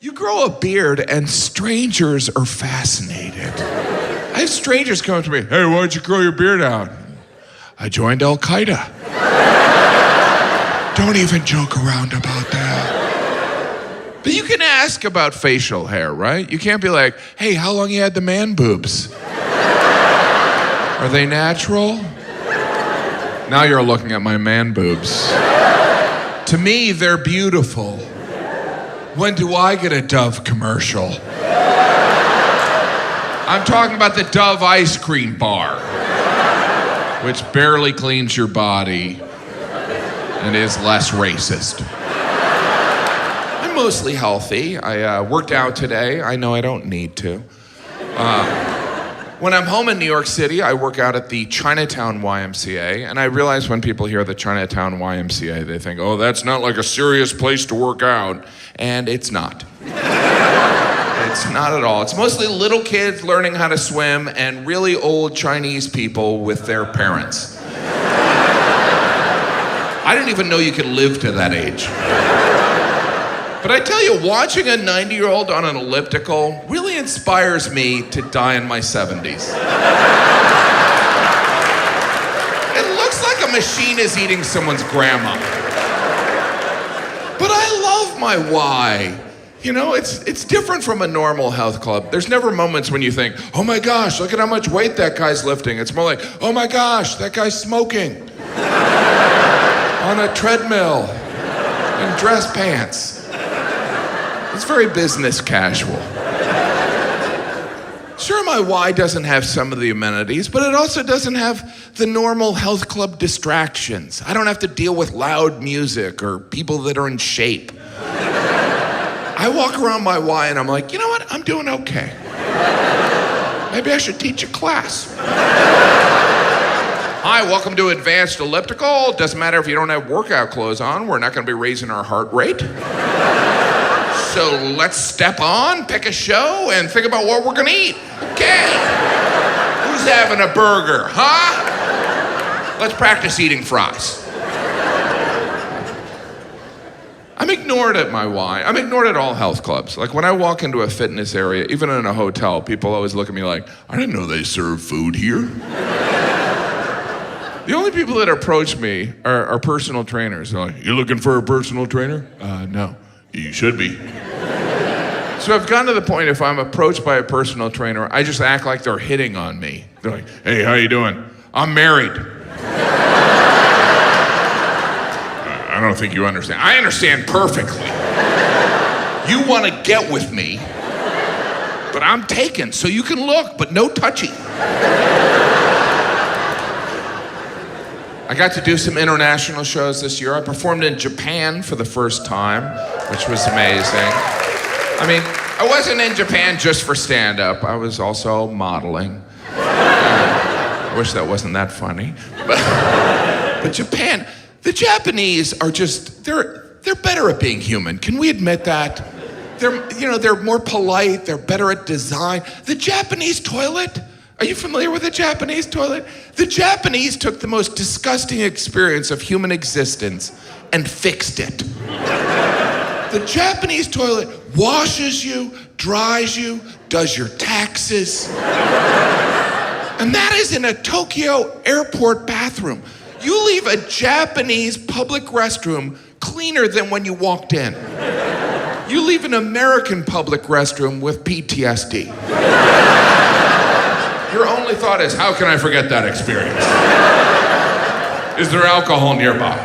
You grow a beard and strangers are fascinated. I have strangers come up to me, hey, why don't you grow your beard out? I joined Al-Qaeda. Don't even joke around about that. But you can ask about facial hair, right? You can't be like, hey, how long you had the man boobs? Are they natural? Now you're looking at my man boobs. To me, they're beautiful. When do I get a Dove commercial? I'm talking about the Dove ice cream bar, which barely cleans your body and is less racist. I'm mostly healthy. I worked out today. I know I don't need to. When I'm home in New York City, I work out at the Chinatown YMCA, and I realize when people hear the Chinatown YMCA, they think, oh, that's not like a serious place to work out, and it's not. It's not at all. It's mostly little kids learning how to swim and really old Chinese people with their parents. I didn't even know you could live to that age. But I tell you, watching a 90-year-old on an elliptical really inspires me to die in my 70s. It looks like a machine is eating someone's grandma. But I love my why. You know, it's different from a normal health club. There's never moments when you think, oh my gosh, look at how much weight that guy's lifting. It's more like, oh my gosh, that guy's smoking on a treadmill in dress pants. It's very business casual. Sure, my Y doesn't have some of the amenities, but it also doesn't have the normal health club distractions. I don't have to deal with loud music or people that are in shape. I walk around my Y and I'm like, you know what? I'm doing okay. Maybe I should teach a class. Hi, welcome to Advanced Elliptical. Doesn't matter if you don't have workout clothes on. We're not going to be raising our heart rate. So let's step on, pick a show, and think about what we're gonna eat. Okay. Who's having a burger, huh? Let's practice eating fries. I'm ignored at my Y. I'm ignored at all health clubs. Like when I walk into a fitness area, even in a hotel, people always look at me like, I didn't know they serve food here. The only people that approach me are personal trainers. They're like, you looking for a personal trainer? No. You should be. So I've gotten to the point, if I'm approached by a personal trainer, I just act like they're hitting on me. They're like, hey, how you doing? I'm married. I don't think you understand. I understand perfectly. You want to get with me, but I'm taken, so you can look, but no touchy. I got to do some international shows this year. I performed in Japan for the first time, which was amazing. I mean, I wasn't in Japan just for stand-up. I was also modeling. I wish that wasn't that funny. But Japan, the Japanese are just, they're better at being human. Can we admit that? They're more polite, they're better at design. The Japanese toilet, are you familiar with the Japanese toilet? The Japanese took the most disgusting experience of human existence and fixed it. The Japanese toilet washes you, dries you, does your taxes. And that is in a Tokyo airport bathroom. You leave a Japanese public restroom cleaner than when you walked in. You leave an American public restroom with PTSD. Your only thought is, how can I forget that experience? Is there alcohol nearby?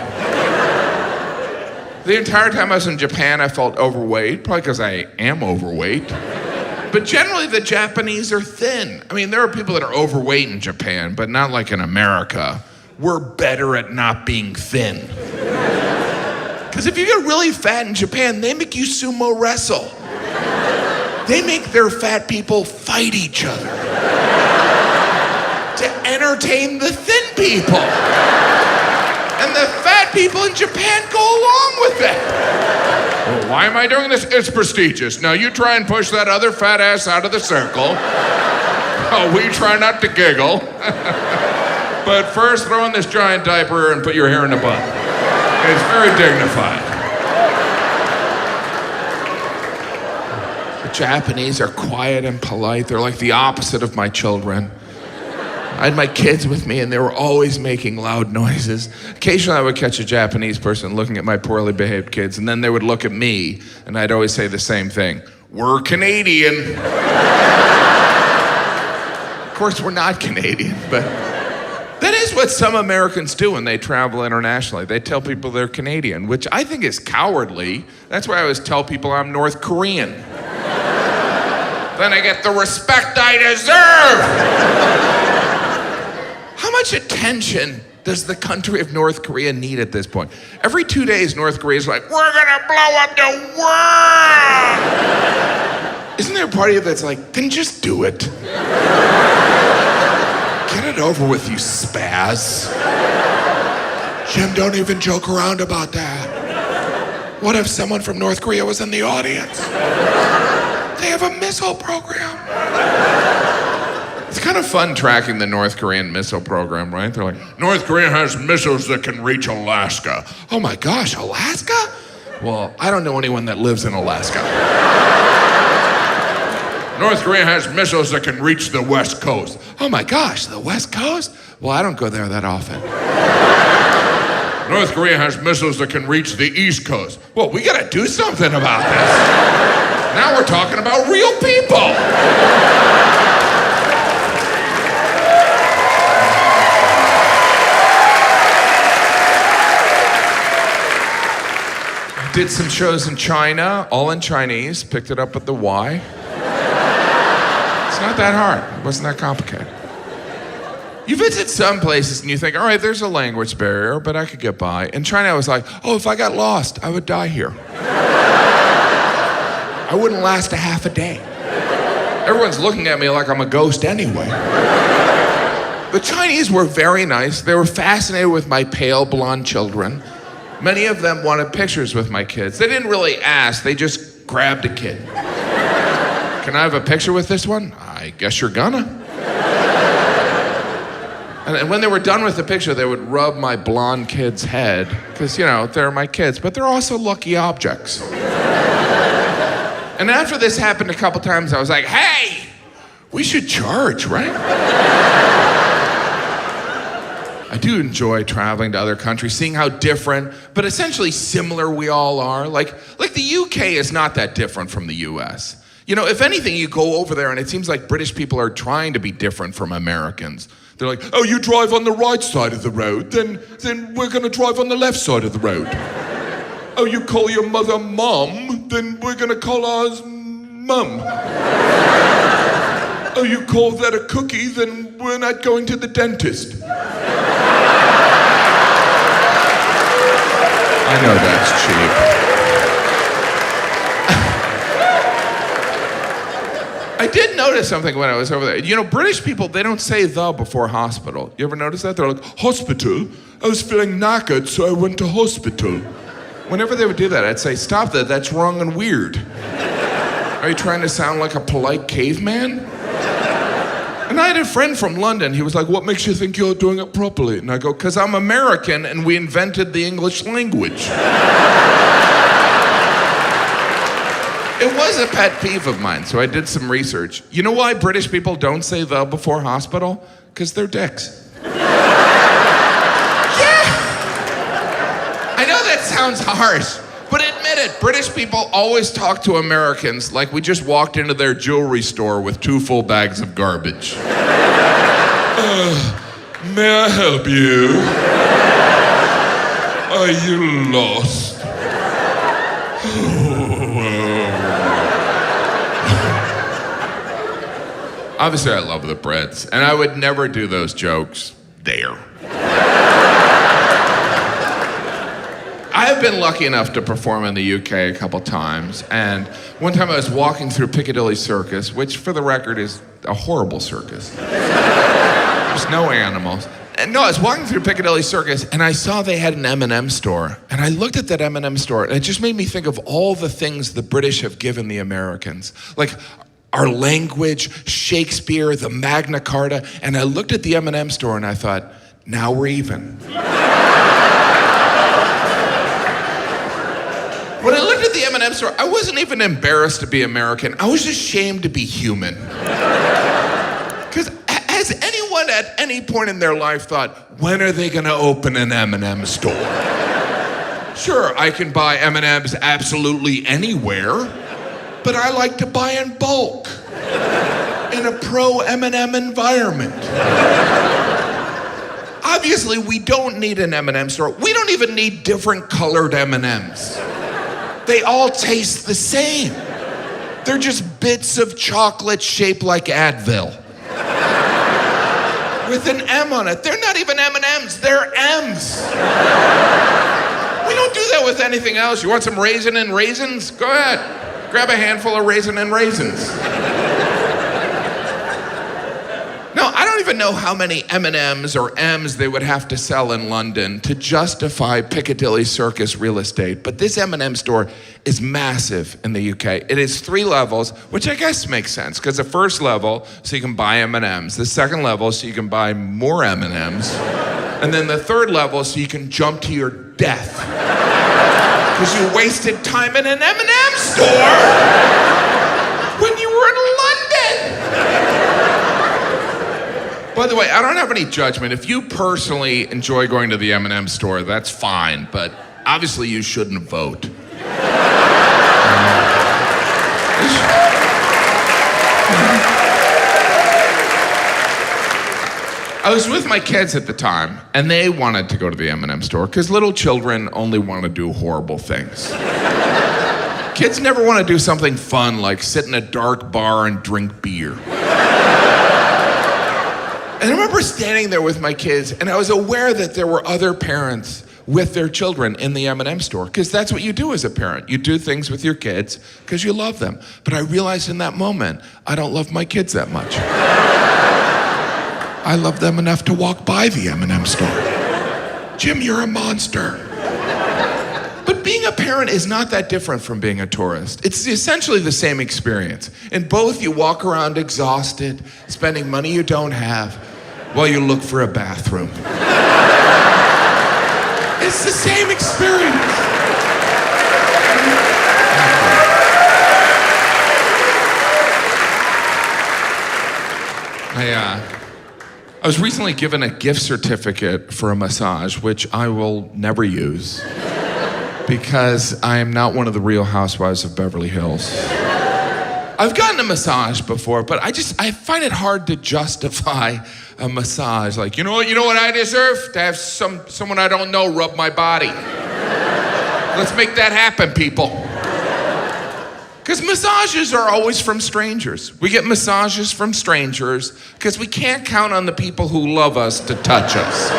The entire time I was in Japan, I felt overweight, probably because I am overweight. But generally, the Japanese are thin. I mean, there are people that are overweight in Japan, but not like in America. We're better at not being thin. Because if you get really fat in Japan, they make you sumo wrestle. They make their fat people fight each other to entertain the thin people. And the fat people in Japan go along with it. Well, why am I doing this? It's prestigious. Now you try and push that other fat ass out of the circle. Oh, we try not to giggle. But first, throw in this giant diaper and put your hair in a bun. It's very dignified. Japanese are quiet and polite. They're like the opposite of my children. I had my kids with me, and they were always making loud noises. Occasionally, I would catch a Japanese person looking at my poorly behaved kids, and then they would look at me, and I'd always say the same thing. We're Canadian. Of course, we're not Canadian, but that is what some Americans do when they travel internationally. They tell people they're Canadian, which I think is cowardly. That's why I always tell people I'm North Korean. Then I get the respect I deserve. How much attention does the country of North Korea need at this point? Every 2 days, North Korea's like, we're gonna blow up the world! Isn't there a part of you that's like, then just do it? Get it over with, you spaz. Jim, don't even joke around about that. What if someone from North Korea was in the audience? They have a missile program. It's kind of fun tracking the North Korean missile program, right? They're like, North Korea has missiles that can reach Alaska. Oh my gosh, Alaska? Well, I don't know anyone that lives in Alaska. North Korea has missiles that can reach the West Coast. Oh my gosh, the West Coast? Well, I don't go there that often. North Korea has missiles that can reach the East Coast. Well, we gotta do something about this. Now we're talking about real people. Did some shows in China, all in Chinese, picked it up at the Y. It's not that hard. It wasn't that complicated. You visit some places and you think, all right, there's a language barrier, but I could get by. In China, I was like, oh, if I got lost, I would die here. I wouldn't last a half a day. Everyone's looking at me like I'm a ghost anyway. The Chinese were very nice. They were fascinated with my pale blonde children. Many of them wanted pictures with my kids. They didn't really ask, they just grabbed a kid. Can I have a picture with this one? I guess you're gonna. And when they were done with the picture, they would rub my blonde kid's head, because, you know, they're my kids, but they're also lucky objects. And after this happened a couple times, I was like, hey, we should charge, right? I do enjoy traveling to other countries, seeing how different, but essentially similar we all are. Like the UK is not that different from the US. You know, if anything, you go over there and it seems like British people are trying to be different from Americans. They're like, oh, you drive on the right side of the road, then we're gonna drive on the left side of the road. Oh, you call your mother Mum, then we're gonna call ours Mum. Oh, you call that a cookie, then we're not going to the dentist. I know that's cheap. I did notice something when I was over there. You know, British people, they don't say the before hospital. You ever notice that? They're like, hospital? I was feeling knackered, so I went to hospital. Whenever they would do that, I'd say, stop that, that's wrong and weird. Are you trying to sound like a polite caveman? And I had a friend from London, he was like, what makes you think you're doing it properly? And I go, because I'm American and we invented the English language. It was a pet peeve of mine, so I did some research. You know why British people don't say the before hospital? Because they're dicks. Yeah! I know that sounds harsh, but admit it, British people always talk to Americans like we just walked into their jewelry store with 2 full bags of garbage. May I help you? Are you lost? Obviously, I love the Brits, and I would never do those jokes there. I have been lucky enough to perform in the UK a couple times, and one time I was walking through Piccadilly Circus, which, for the record, is a horrible circus. There's no animals. And no, I was walking through Piccadilly Circus, and I saw they had an M&M store, and I looked at that M&M store, and it just made me think of all the things the British have given the Americans. Like, our language, Shakespeare, the Magna Carta, and I looked at the M&M store and I thought, now we're even. When I looked at the M&M M&M store, I wasn't even embarrassed to be American. I was ashamed to be human. Because has anyone at any point in their life thought, when are they going to open an M&M store? Sure, I can buy M&Ms absolutely anywhere, but I like to buy in bulk in a pro-M&M environment. Obviously, we don't need an M&M store. We don't even need different colored M&Ms. They all taste the same. They're just bits of chocolate shaped like Advil. With an M on it. They're not even M&Ms, they're M's. We don't do that with anything else. You want some raisin and raisins? Go ahead. Grab a handful of raisin and raisins. No, I don't even know how many M&Ms or M's they would have to sell in London to justify Piccadilly Circus real estate, but this M&M store is massive in the UK. It is 3 levels, which I guess makes sense, because the first level, so you can buy M&Ms. The second level, so you can buy more M&Ms. And then the third level, so you can jump to your death. Because you wasted time in an M&M store when you were in London. By the way, I don't have any judgment. If you personally enjoy going to the M&M store, that's fine, but obviously you shouldn't vote. I was with my kids at the time, and they wanted to go to the M&M store, because little children only want to do horrible things. Kids never want to do something fun, like sit in a dark bar and drink beer. And I remember standing there with my kids, and I was aware that there were other parents with their children in the M&M store, because that's what you do as a parent. You do things with your kids because you love them. But I realized in that moment, I don't love my kids that much. I love them enough to walk by the M&M store. Jim, you're a monster. But being a parent is not that different from being a tourist. It's essentially the same experience. In both, you walk around exhausted, spending money you don't have, while you look for a bathroom. It's the same experience. I was recently given a gift certificate for a massage, which I will never use because I am not one of the Real Housewives of Beverly Hills. I've gotten a massage before, but I find it hard to justify a massage. Like, you know what I deserve? To have someone I don't know rub my body. Let's make that happen, people. Because massages are always from strangers. We get massages from strangers because we can't count on the people who love us to touch us.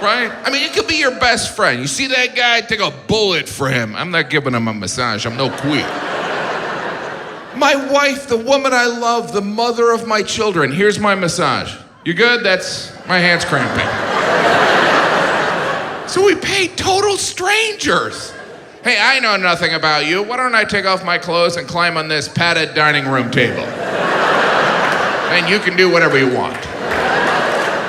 Right? I mean, it could be your best friend. You see that guy? Take a bullet for him. I'm not giving him a massage. I'm no queen. My wife, the woman I love, the mother of my children. Here's my massage. You good? That's my hand's cramping. So we pay total strangers. Hey, I know nothing about you. Why don't I take off my clothes and climb on this padded dining room table? And you can do whatever you want.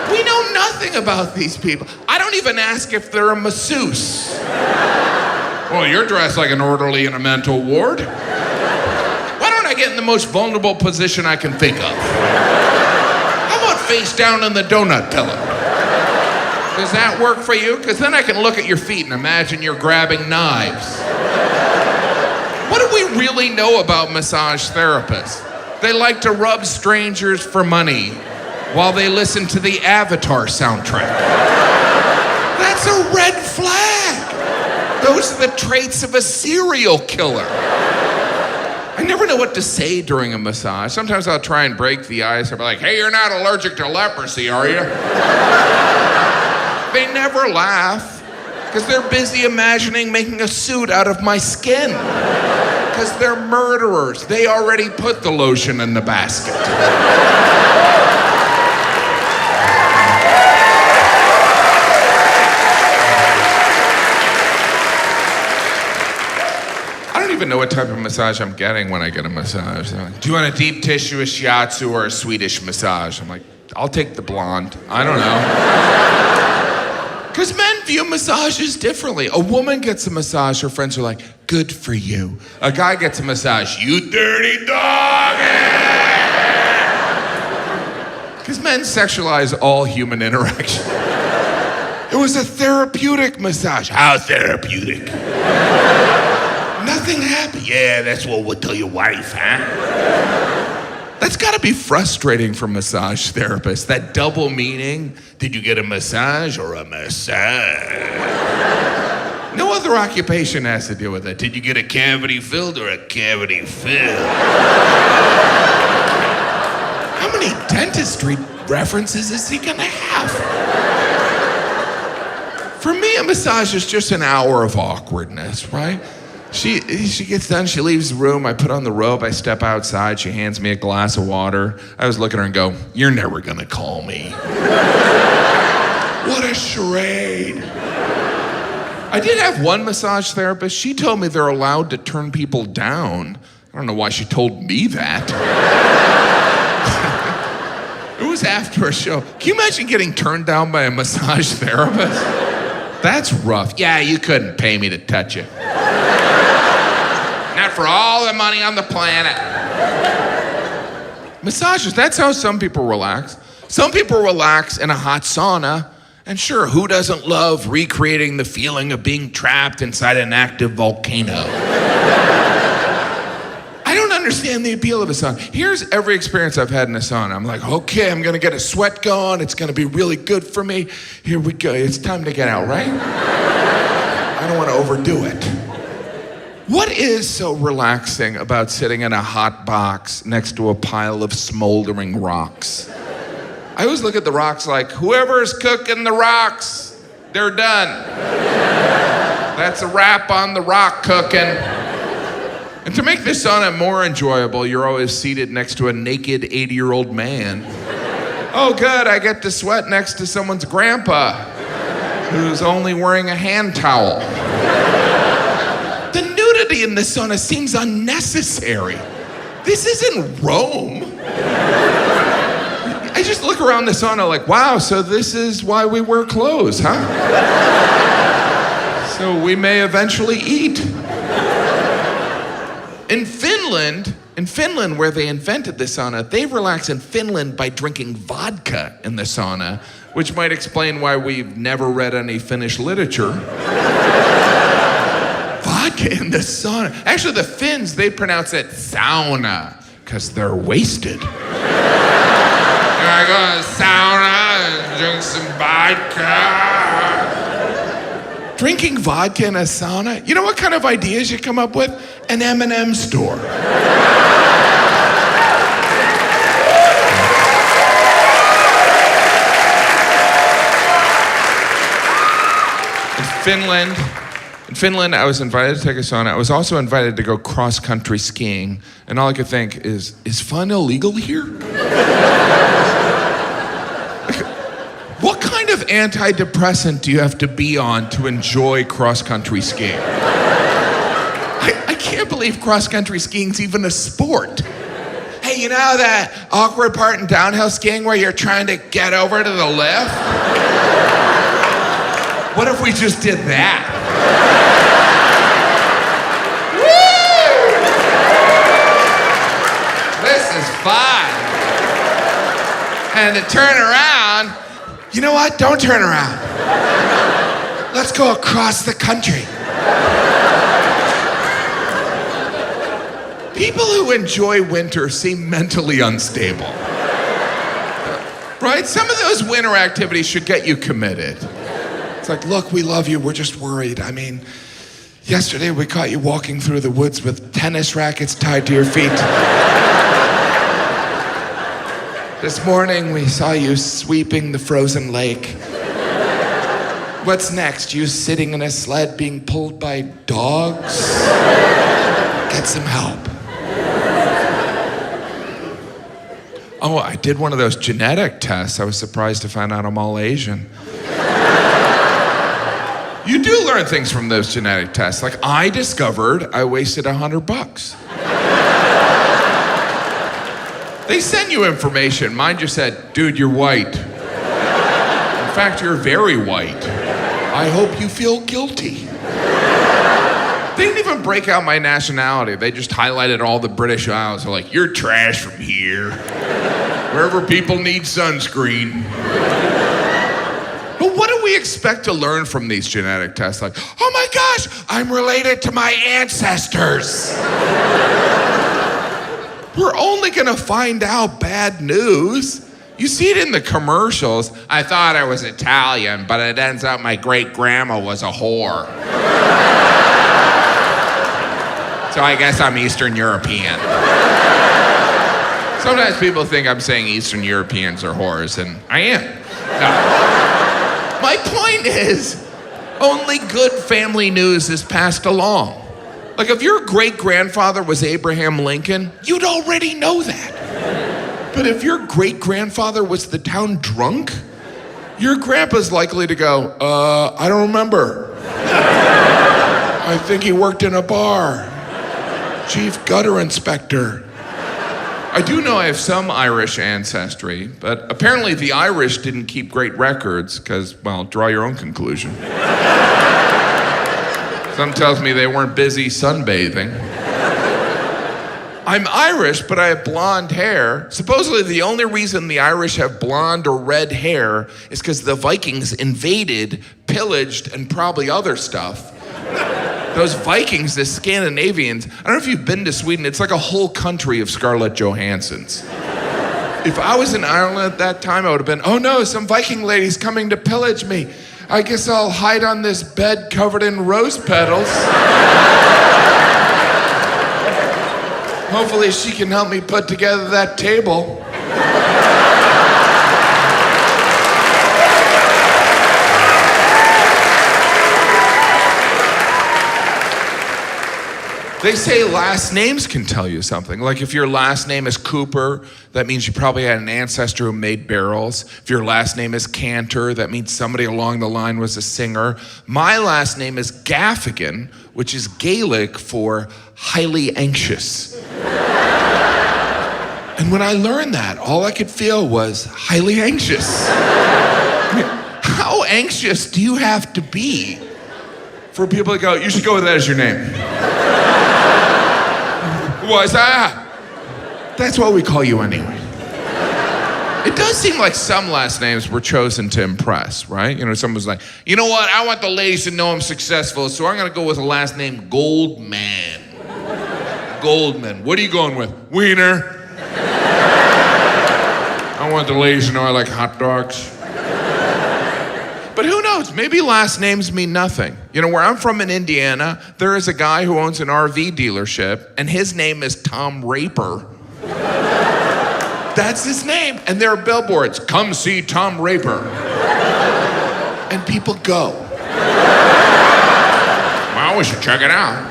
We know nothing about these people. I don't even ask if they're a masseuse. Well, you're dressed like an orderly in a mental ward. Why don't I get in the most vulnerable position I can think of? How about face down in the donut pillow? Does that work for you? Because then I can look at your feet and imagine you're grabbing knives. What do we really know about massage therapists? They like to rub strangers for money while they listen to the Avatar soundtrack. That's a red flag. Those are the traits of a serial killer. I never know what to say during a massage. Sometimes I'll try and break the ice. I'll be like, hey, you're not allergic to leprosy, are you? They never laugh because they're busy imagining making a suit out of my skin. Because they're murderers. They already put the lotion in the basket. I don't even know what type of massage I'm getting when I get a massage. They're like, do you want a deep tissue, a shiatsu, or a Swedish massage? I'm like, I'll take the blonde. I don't know. Because men view massages differently. A woman gets a massage, her friends are like, good for you. A guy gets a massage, you dirty dog! Because men sexualize all human interaction. It was a therapeutic massage. How therapeutic? Nothing happened. Yeah, that's what we'll tell your wife, huh? That's gotta be frustrating for massage therapists, that double meaning. Did you get a massage or a massage? No other occupation has to deal with it. Did you get a cavity filled or a cavity filled? How many dentistry references is he gonna have? For me, a massage is just an hour of awkwardness, right? She gets done, she leaves the room, I put on the robe, I step outside, she hands me a glass of water. I was looking at her and go, you're never gonna call me. What a charade. I did have one massage therapist, she told me they're allowed to turn people down. I don't know why she told me that. It was after a show. Can you imagine getting turned down by a massage therapist? That's rough. Yeah, you couldn't pay me to touch you. Not for all the money on the planet. Massages, that's how some people relax. Some people relax in a hot sauna. And sure, who doesn't love recreating the feeling of being trapped inside an active volcano? I don't understand the appeal of a sauna. Here's every experience I've had in a sauna. I'm like, okay, I'm gonna get a sweat going. It's gonna be really good for me. Here we go. It's time to get out, right? I don't want to overdo it. What is so relaxing about sitting in a hot box next to a pile of smoldering rocks? I always look at the rocks like, whoever's cooking the rocks, they're done. That's a wrap on the rock cooking. And to make this sauna more enjoyable, you're always seated next to a naked 80-year-old man. Oh, good, I get to sweat next to someone's grandpa who's only wearing a hand towel. The nudity in the sauna seems unnecessary. This isn't Rome. I just look around the sauna like, wow, so this is why we wear clothes, huh? So we may eventually eat. In Finland, where they invented the sauna, they relax in Finland by drinking vodka in the sauna, which might explain why we've never read any Finnish literature. Vodka in the sauna. Actually, the Finns, they pronounce it sauna, because they're wasted. I go to the sauna and drink some vodka. Drinking vodka in a sauna? You know what kind of ideas you come up with? An M&M store. In Finland, I was invited to take a sauna. I was also invited to go cross-country skiing. And all I could think is fun illegal here? What kind of antidepressant do you have to be on to enjoy cross-country skiing? I can't believe cross-country skiing's even a sport. Hey, you know that awkward part in downhill skiing where you're trying to get over to the lift? What if we just did that? Woo! This is fun. And to turn around, you know what? Don't turn around. Let's go across the country. People who enjoy winter seem mentally unstable. Right? Some of those winter activities should get you committed. It's like, look, we love you, we're just worried. I mean, yesterday we caught you walking through the woods with tennis rackets tied to your feet. This morning we saw you sweeping the frozen lake. What's next? You sitting in a sled being pulled by dogs? Get some help. Oh, I did one of those genetic tests. I was surprised to find out I'm all Asian. You do learn things from those genetic tests. Like, I discovered I wasted $100. They send you information. Mine just said, dude, you're white. In fact, you're very white. I hope you feel guilty. They didn't even break out my nationality. They just highlighted all the British Isles. They're like, you're trash from here. Wherever people need sunscreen. But what do we expect to learn from these genetic tests? Like, oh my gosh, I'm related to my ancestors. We're only gonna find out bad news. You see it in the commercials. I thought I was Italian, but it ends out my great-grandma was a whore. So I guess I'm Eastern European. Sometimes people think I'm saying Eastern Europeans are whores, and I am. No. My point is, only good family news is passed along. Like if your great-grandfather was Abraham Lincoln, you'd already know that. But if your great-grandfather was the town drunk, your grandpa's likely to go, I don't remember. I think he worked in a bar. Chief gutter inspector. I do know I have some Irish ancestry, but apparently the Irish didn't keep great records because, well, draw your own conclusion. Some tells me they weren't busy sunbathing. I'm Irish, but I have blonde hair. Supposedly the only reason the Irish have blonde or red hair is because the Vikings invaded, pillaged, and probably other stuff. Those Vikings, the Scandinavians, I don't know if you've been to Sweden, it's like a whole country of Scarlett Johanssons. If I was in Ireland at that time, I would have been, oh no, some Viking lady's coming to pillage me. I guess I'll hide on this bed covered in rose petals. Hopefully she can help me put together that table. They say last names can tell you something. Like if your last name is Cooper, that means you probably had an ancestor who made barrels. If your last name is Cantor, that means somebody along the line was a singer. My last name is Gaffigan, which is Gaelic for highly anxious. And when I learned that, all I could feel was highly anxious. I mean, how anxious do you have to be for people to go, you should go with that as your name? What's that? That's what we call you anyway. It does seem like some last names were chosen to impress, right? You know, someone's like, you know what? I want the ladies to know I'm successful, so I'm gonna go with a last name Goldman. Goldman. What are you going with? Wiener. I want the ladies to know I like hot dogs. But who knows? Maybe last names mean nothing. You know, where I'm from in Indiana, there is a guy who owns an RV dealership, and his name is Tom Raper. That's his name. And there are billboards, come see Tom Raper. And people go. Well, we should check it out.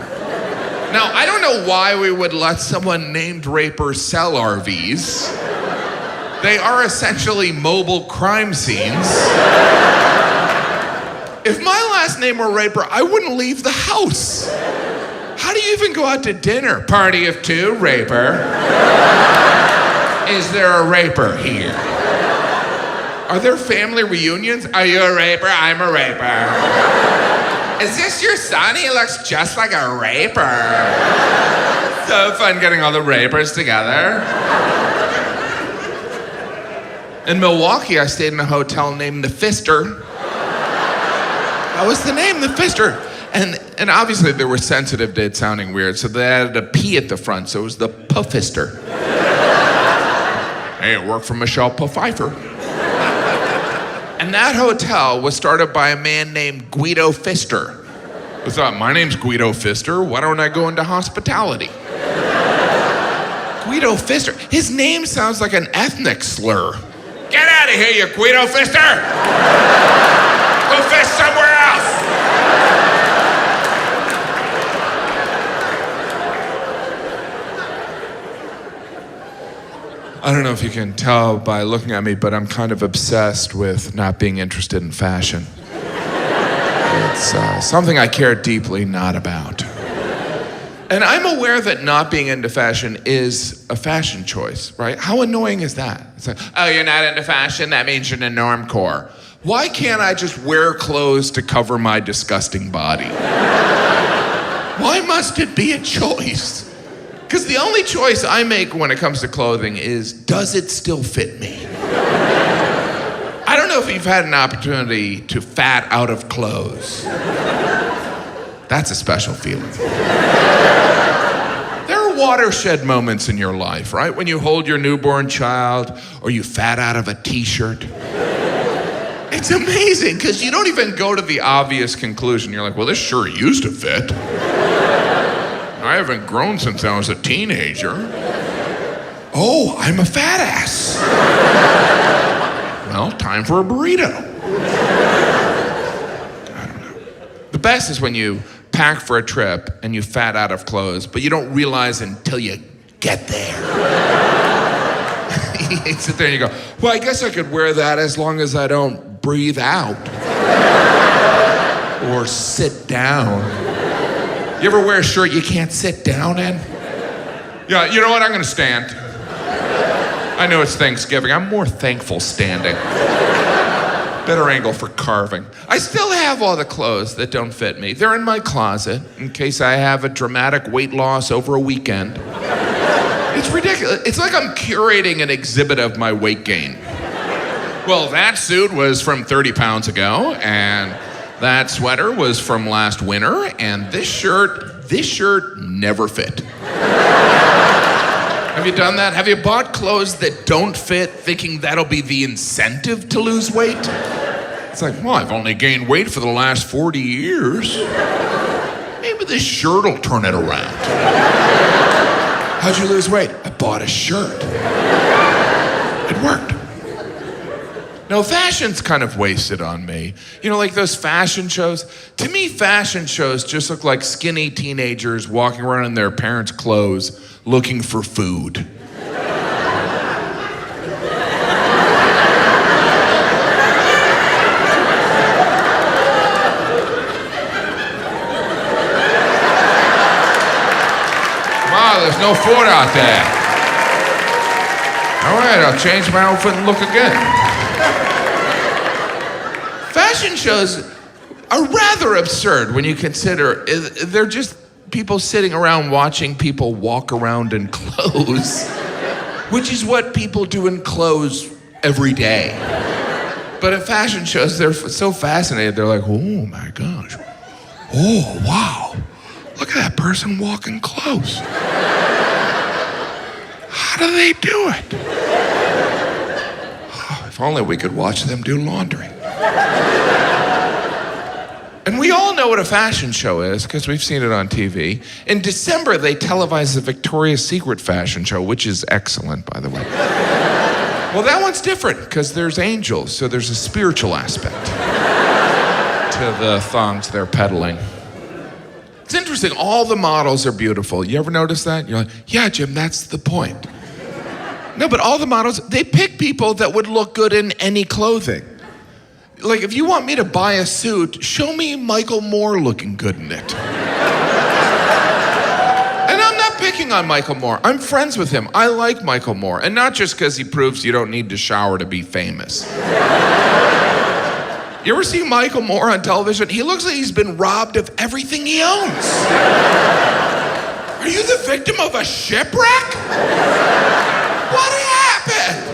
Now, I don't know why we would let someone named Raper sell RVs. They are essentially mobile crime scenes. If my last name were Raper, I wouldn't leave the house. How do you even go out to dinner? Party of two, Raper. Is there a Raper here? Are there family reunions? Are you a Raper? I'm a Raper. Is this your son? He looks just like a Raper. So fun getting all the Rapers together. In Milwaukee, I stayed in a hotel named the Fister. That was the name, the Fister. And obviously they were sensitive to it sounding weird, so they added a P at the front, so it was the Puffister. Hey, it worked for Michelle Pfeiffer. And that hotel was started by a man named Guido Fister. I thought, my name's Guido Fister, why don't I go into hospitality? Guido Fister, his name sounds like an ethnic slur. Get out of here, you Guido Fister! Go fish somewhere else! I don't know if you can tell by looking at me, but I'm kind of obsessed with not being interested in fashion. It's something I care deeply not about. And I'm aware that not being into fashion is a fashion choice, right? How annoying is that? It's like, oh, you're not into fashion? That means you're in a normcore. Why can't I just wear clothes to cover my disgusting body? Why must it be a choice? Because the only choice I make when it comes to clothing is, does it still fit me? I don't know if you've had an opportunity to fat out of clothes. That's a special feeling. There are watershed moments in your life, right? When you hold your newborn child or you fat out of a t-shirt. It's amazing because you don't even go to the obvious conclusion. You're like, well, this sure used to fit. I haven't grown since I was a teenager. Oh, I'm a fat ass. Well, time for a burrito. I don't know. The best is when you pack for a trip and you fat out of clothes, but you don't realize until you get there. You sit there and you go, well, I guess I could wear that as long as I don't breathe out or sit down. You ever wear a shirt you can't sit down in? Yeah, you know what? I'm gonna stand. I know it's Thanksgiving. I'm more thankful standing. Better angle for carving. I still have all the clothes that don't fit me. They're in my closet in case I have a dramatic weight loss over a weekend. It's ridiculous. It's like I'm curating an exhibit of my weight gain. Well, that suit was from 30 pounds ago, and that sweater was from last winter, and this shirt never fit. Have you done that? Have you bought clothes that don't fit thinking that'll be the incentive to lose weight? It's like, well, I've only gained weight for the last 40 years. Maybe this shirt will turn it around. How'd you lose weight? I bought a shirt. It worked. No, fashion's kind of wasted on me. You know, like those fashion shows? To me, fashion shows just look like skinny teenagers walking around in their parents' clothes looking for food. Wow, there's no food out there. All right, I'll change my outfit and look again. Fashion shows are rather absurd when you consider they're just people sitting around watching people walk around in clothes, which is what people do in clothes every day. But at fashion shows, they're so fascinated. They're like, oh my gosh. Oh, wow. Look at that person walking clothes. How do they do it? Oh, if only we could watch them do laundry. And we all know what a fashion show is because we've seen it on TV. In December, they televised the Victoria's Secret fashion show, which is excellent, by the way. Well, that one's different because there's angels, so there's a spiritual aspect to the thongs they're peddling. It's interesting, all the models are beautiful. You ever notice that? You're like, yeah, Jim, that's the point. No, but all the models, they pick people that would look good in any clothing. Like, if you want me to buy a suit, show me Michael Moore looking good in it. And I'm not picking on Michael Moore. I'm friends with him. I like Michael Moore. And not just because he proves you don't need to shower to be famous. You ever see Michael Moore on television? He looks like he's been robbed of everything he owns. Are you the victim of a shipwreck? What happened?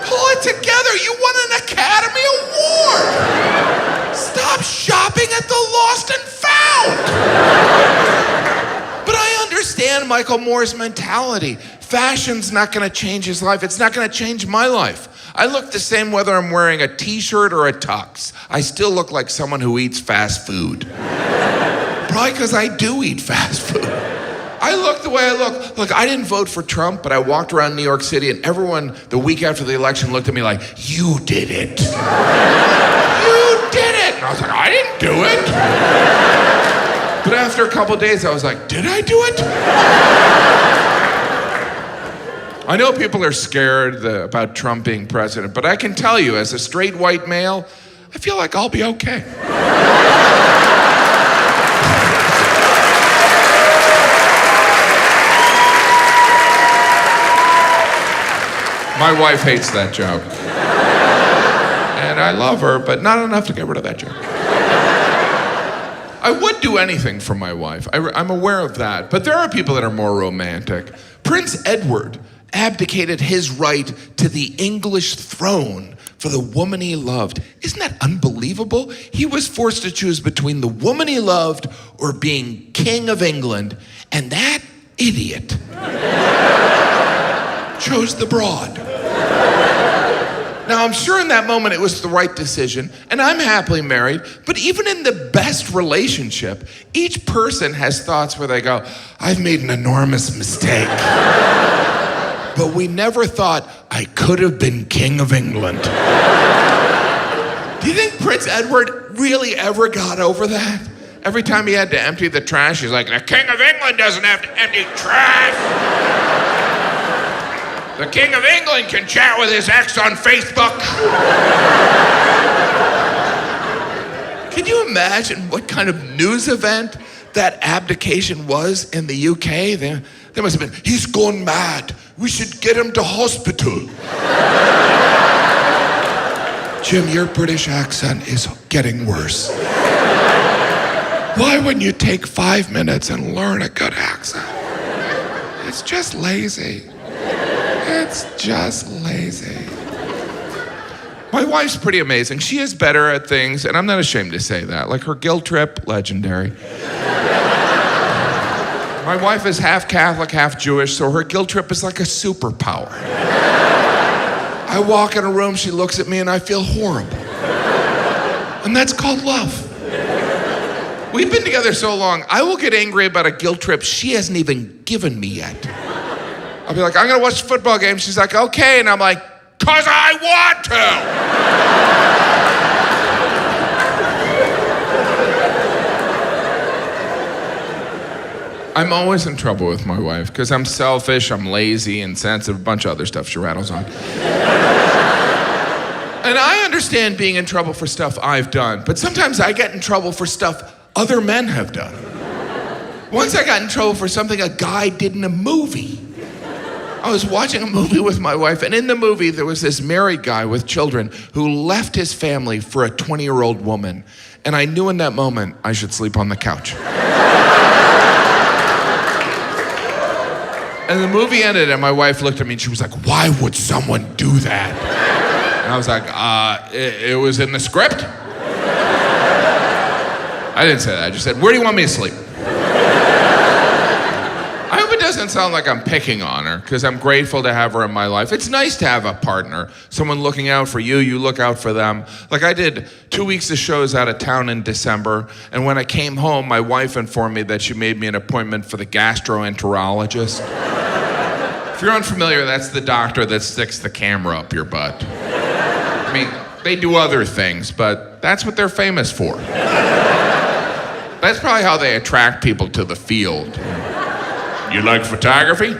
Pull it together. You won an Academy Award. Stop shopping at the Lost and Found. But I understand Michael Moore's mentality. Fashion's not going to change his life. It's not going to change my life. I look the same whether I'm wearing a t-shirt or a tux. I still look like someone who eats fast food. Probably because I do eat fast food. I look the way I look. Look, I didn't vote for Trump, but I walked around New York City and everyone the week after the election looked at me like, you did it. You did it. And I was like, I didn't do it. But after a couple days, I was like, did I do it? I know people are scared about Trump being president, but I can tell you, as a straight white male, I feel like I'll be okay. My wife hates that joke. And I love her, but not enough to get rid of that chick. I would do anything for my wife. I'm aware of that. But there are people that are more romantic. Prince Edward abdicated his right to the English throne for the woman he loved. Isn't that unbelievable? He was forced to choose between the woman he loved or being king of England. And that idiot chose the broad. Now, I'm sure in that moment it was the right decision, and I'm happily married, but even in the best relationship, each person has thoughts where they go, I've made an enormous mistake. But we never thought I could have been king of England. Do you think Prince Edward really ever got over that? Every time he had to empty the trash, he's like, the king of England doesn't have to empty trash. The King of England can chat with his ex on Facebook. Can you imagine what kind of news event that abdication was in the UK? There must have been, he's gone mad. We should get him to hospital. Jim, your British accent is getting worse. Why wouldn't you take 5 minutes and learn a good accent? It's just lazy. It's just lazy. My wife's pretty amazing. She is better at things, and I'm not ashamed to say that. Like her guilt trip, legendary. My wife is half Catholic, half Jewish, so her guilt trip is like a superpower. I walk in a room, she looks at me, and I feel horrible. And that's called love. We've been together so long, I will get angry about a guilt trip she hasn't even given me yet. I'll be like, I'm gonna watch the football game. She's like, okay. And I'm like, 'cause I want to. I'm always in trouble with my wife because I'm selfish, I'm lazy, insensitive, a bunch of other stuff she rattles on. And I understand being in trouble for stuff I've done, but sometimes I get in trouble for stuff other men have done. Once I got in trouble for something a guy did in a movie. I was watching a movie with my wife, and in the movie, there was this married guy with children who left his family for a 20-year-old woman. And I knew in that moment I should sleep on the couch. And the movie ended, and my wife looked at me, and she was like, why would someone do that? And I was like, it was in the script. I didn't say that. I just said, where do you want me to sleep? I hope it doesn't sound like I'm picking on her, because I'm grateful to have her in my life. It's nice to have a partner, someone looking out for you, you look out for them. Like I did 2 weeks of shows out of town in December, and when I came home, my wife informed me that she made me an appointment for the gastroenterologist. If you're unfamiliar, that's the doctor that sticks the camera up your butt. I mean, they do other things, but that's what they're famous for. That's probably how they attract people to the field. You like photography? And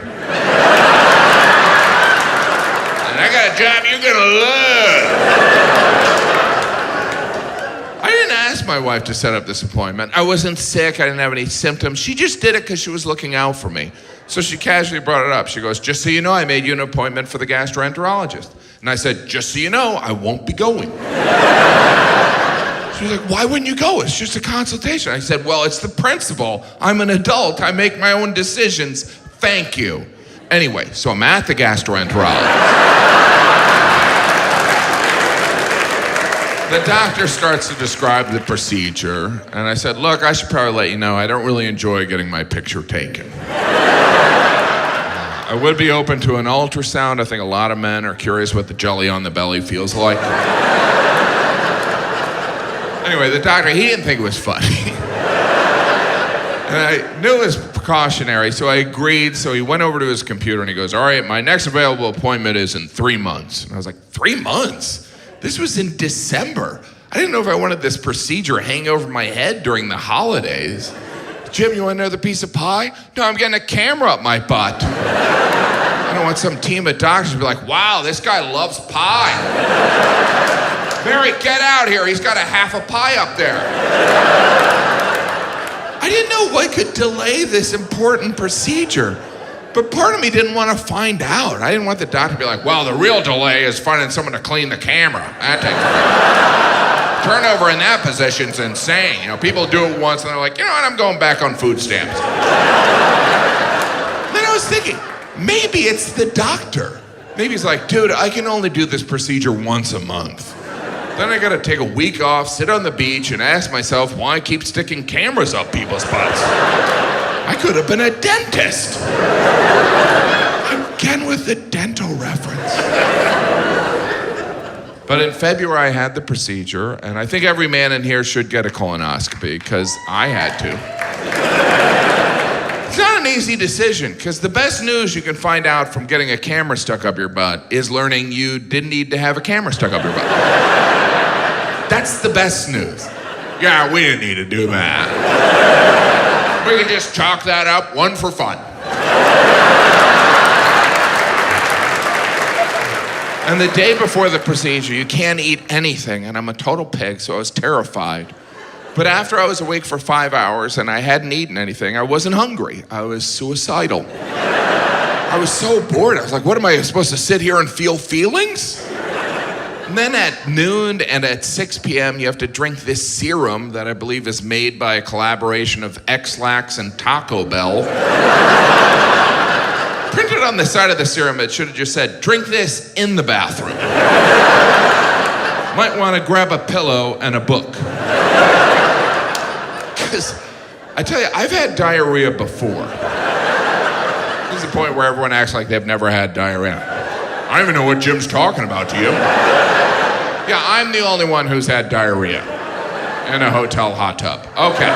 I got a job you're gonna love. I didn't ask my wife to set up this appointment. I wasn't sick, I didn't have any symptoms. She just did it because she was looking out for me. So she casually brought it up. She goes, just so you know, I made you an appointment for the gastroenterologist. And I said, just so you know, I won't be going. She was like, why wouldn't you go? It's just a consultation. I said, well, it's the principle. I'm an adult. I make my own decisions. Thank you. Anyway, so I'm at the gastroenterologist. The doctor starts to describe the procedure. And I said, look, I should probably let you know, I don't really enjoy getting my picture taken. I would be open to an ultrasound. I think a lot of men are curious what the jelly on the belly feels like. Anyway, the doctor, he didn't think it was funny. And I knew it was precautionary, so I agreed. So he went over to his computer and he goes, all right, my next available appointment is in 3 months. And I was like, 3 months? This was in December. I didn't know if I wanted this procedure hanging over my head during the holidays. Jim, you want another piece of pie? No, I'm getting a camera up my butt. I don't want some team of doctors to be like, wow, this guy loves pie. Mary, get out here. He's got a half a pie up there. I didn't know what could delay this important procedure. But part of me didn't want to find out. I didn't want the doctor to be like, well, the real delay is finding someone to clean the camera. That takes turnover in that position's insane. You know, people do it once and they're like, you know what, I'm going back on food stamps. Then I was thinking, maybe it's the doctor. Maybe he's like, dude, I can only do this procedure once a month. Then I gotta take a week off, sit on the beach, and ask myself why I keep sticking cameras up people's butts. I could have been a dentist. Again with the dental reference. But in February, I had the procedure, and I think every man in here should get a colonoscopy, because I had to. It's not an easy decision, because the best news you can find out from getting a camera stuck up your butt is learning you didn't need to have a camera stuck up your butt. That's the best news. Yeah, we didn't need to do that. We can just chalk that up, one for fun. And the day before the procedure, you can't eat anything, and I'm a total pig, so I was terrified. But after I was awake for 5 hours and I hadn't eaten anything, I wasn't hungry. I was suicidal. I was so bored. I was like, what am I supposed to sit here and feel feelings? And then at noon and at 6 p.m., you have to drink this serum that I believe is made by a collaboration of X-Lax and Taco Bell. Printed on the side of the serum, it should have just said, drink this in the bathroom. Might want to grab a pillow and a book. Because I tell you, I've had diarrhea before. This is the point where everyone acts like they've never had diarrhea. I don't even know what Jim's talking about to you. Yeah, I'm the only one who's had diarrhea in a hotel hot tub. Okay.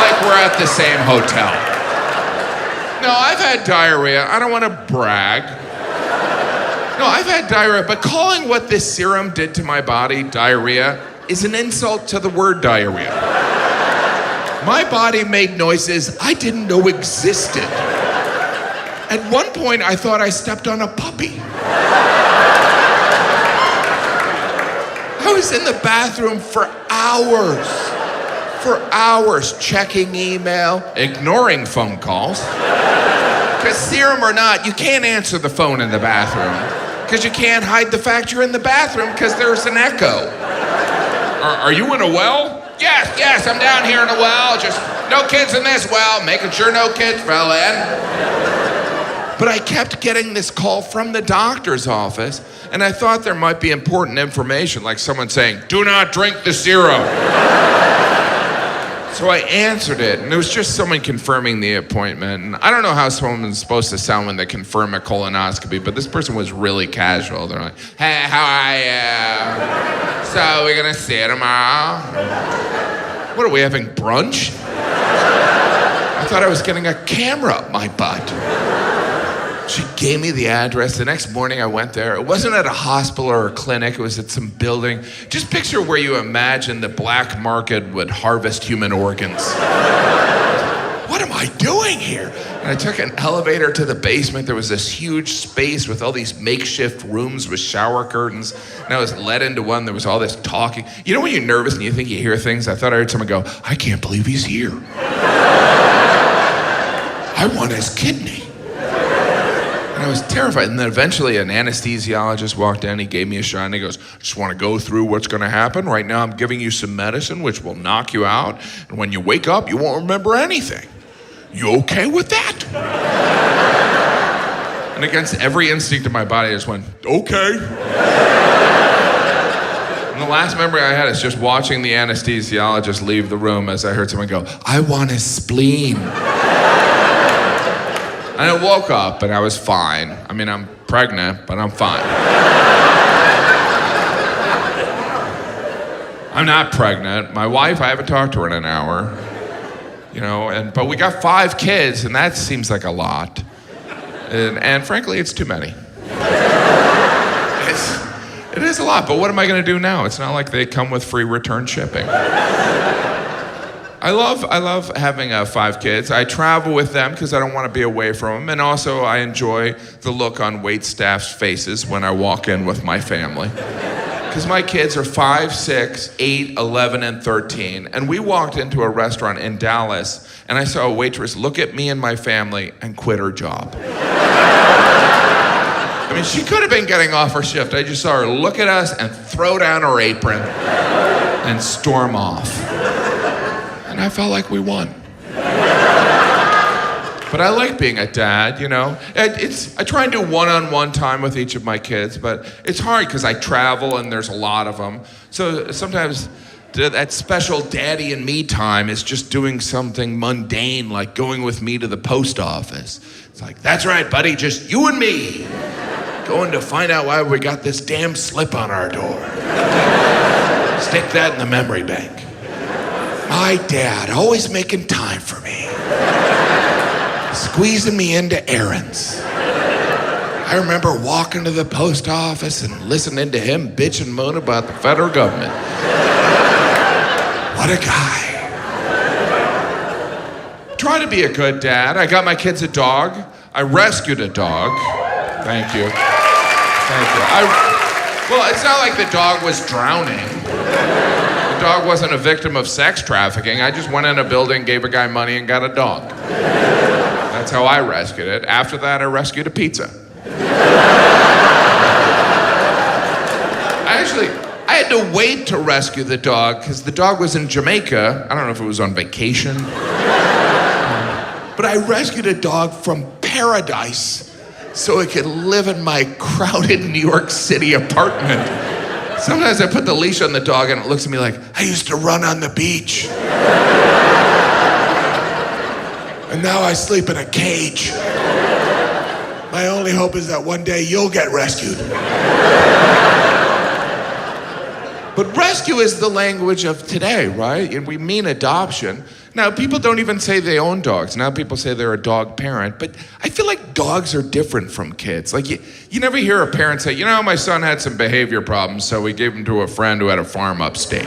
Like we're at the same hotel. No, I've had diarrhea. I don't want to brag. No, I've had diarrhea, but calling what this serum did to my body diarrhea is an insult to the word diarrhea. My body made noises I didn't know existed. At one point, I thought I stepped on a puppy. I was in the bathroom for hours, checking email, ignoring phone calls. Because serum or not, you can't answer the phone in the bathroom. Because you can't hide the fact you're in the bathroom because there's an echo. Are you in a well? Yes, I'm down here in a well. Just no kids in this well, making sure no kids fell in. But I kept getting this call from the doctor's office, and I thought there might be important information, like someone saying, do not drink the serum. So I answered it, and it was just someone confirming the appointment. And I don't know how someone's supposed to sound when they confirm a colonoscopy, but this person was really casual. They're like, hey, how are you? So we're gonna see you tomorrow? What, are we having brunch? I thought I was getting a camera up my butt. She gave me the address. The next morning I went there. It wasn't at a hospital or a clinic. It was at some building. Just picture where you imagine the black market would harvest human organs. What am I doing here? And I took an elevator to the basement. There was this huge space with all these makeshift rooms with shower curtains. And I was led into one. There was all this talking. You know when you're nervous and you think you hear things? I thought I heard someone go, I can't believe he's here. I want his kidney. And I was terrified. And then eventually an anesthesiologist walked in, he gave me a shot, and he goes, I just want to go through what's going to happen. Right now I'm giving you some medicine which will knock you out. And when you wake up, you won't remember anything. You okay with that? And against every instinct of my body, I just went, okay. And the last memory I had is just watching the anesthesiologist leave the room as I heard someone go, I want his spleen. And I woke up and I was fine. I mean, I'm pregnant, but I'm fine. I'm not pregnant. My wife, I haven't talked to her in an hour. You know, but we got 5 kids, and that seems like a lot. And frankly, it's too many. It is a lot, but what am I going to do now? It's not like they come with free return shipping. I love having 5 kids. I travel with them because I don't want to be away from them. And also I enjoy the look on waitstaff's faces when I walk in with my family. because my kids are 5, 6, 8, 11, and 13. And we walked into a restaurant in Dallas, and I saw a waitress look at me and my family and quit her job. I mean, she could have been getting off her shift. I just saw her look at us and throw down her apron and storm off. And I felt like we won. But I like being a dad, you know. I try and do one-on-one time with each of my kids, but it's hard because I travel and there's a lot of them. So sometimes that special daddy and me time is just doing something mundane, like going with me to the post office. It's like, that's right, buddy, just you and me. Going to find out why we got this damn slip on our door. Stick that in the memory bank. My dad, always making time for me. Squeezing me into errands. I remember walking to the post office and listening to him bitch and moan about the federal government. What a guy. Try to be a good dad. I got my kids a dog. I rescued a dog. Thank you. Thank you. Well, it's not like the dog was drowning. The dog wasn't a victim of sex trafficking. I just went in a building, gave a guy money, and got a dog. That's how I rescued it. After that, I rescued a pizza. I had to wait to rescue the dog because the dog was in Jamaica. I don't know if it was on vacation. But I rescued a dog from paradise so it could live in my crowded New York City apartment. Sometimes I put the leash on the dog and it looks at me like, I used to run on the beach. And now I sleep in a cage. My only hope is that one day you'll get rescued. But rescue is the language of today, right? And we mean adoption. Now, people don't even say they own dogs. Now people say they're a dog parent. But I feel like dogs are different from kids. Like, you never hear a parent say, you know, my son had some behavior problems, so we gave him to a friend who had a farm upstate.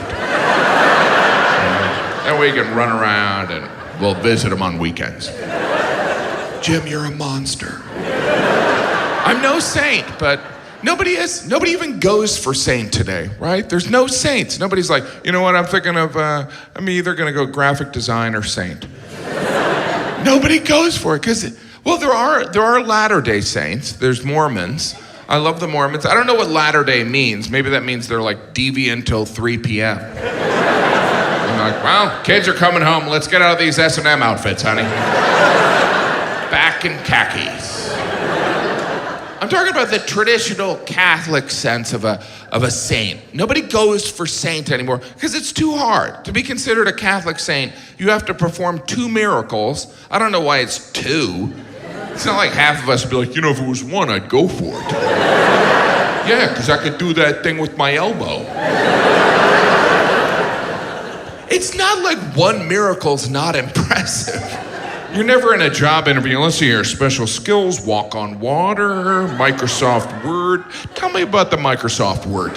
That way he can run around and we'll visit him on weekends. Jim, you're a monster. I'm no saint, but nobody is. Nobody even goes for saint today, right? There's no saints. Nobody's like, you know what, I'm thinking of, I'm either gonna go graphic design or saint. Nobody goes for it, because, well, there are Latter-day Saints. There's Mormons. I love the Mormons. I don't know what Latter-day means. Maybe that means they're like deviant till 3 p.m. I'm like, well, kids are coming home. Let's get out of these S&M outfits, honey. Back in khakis. I'm talking about the traditional Catholic sense of a saint. Nobody goes for saint anymore because it's too hard. To be considered a Catholic saint, you have to perform 2 miracles. I don't know why it's 2. It's not like half of us would be like, you know, if it was 1, I'd go for it. Yeah, because I could do that thing with my elbow. It's not like 1 miracle's not impressive. You're never in a job interview unless you're special skills, walk on water, Microsoft Word. Tell me about the Microsoft Word.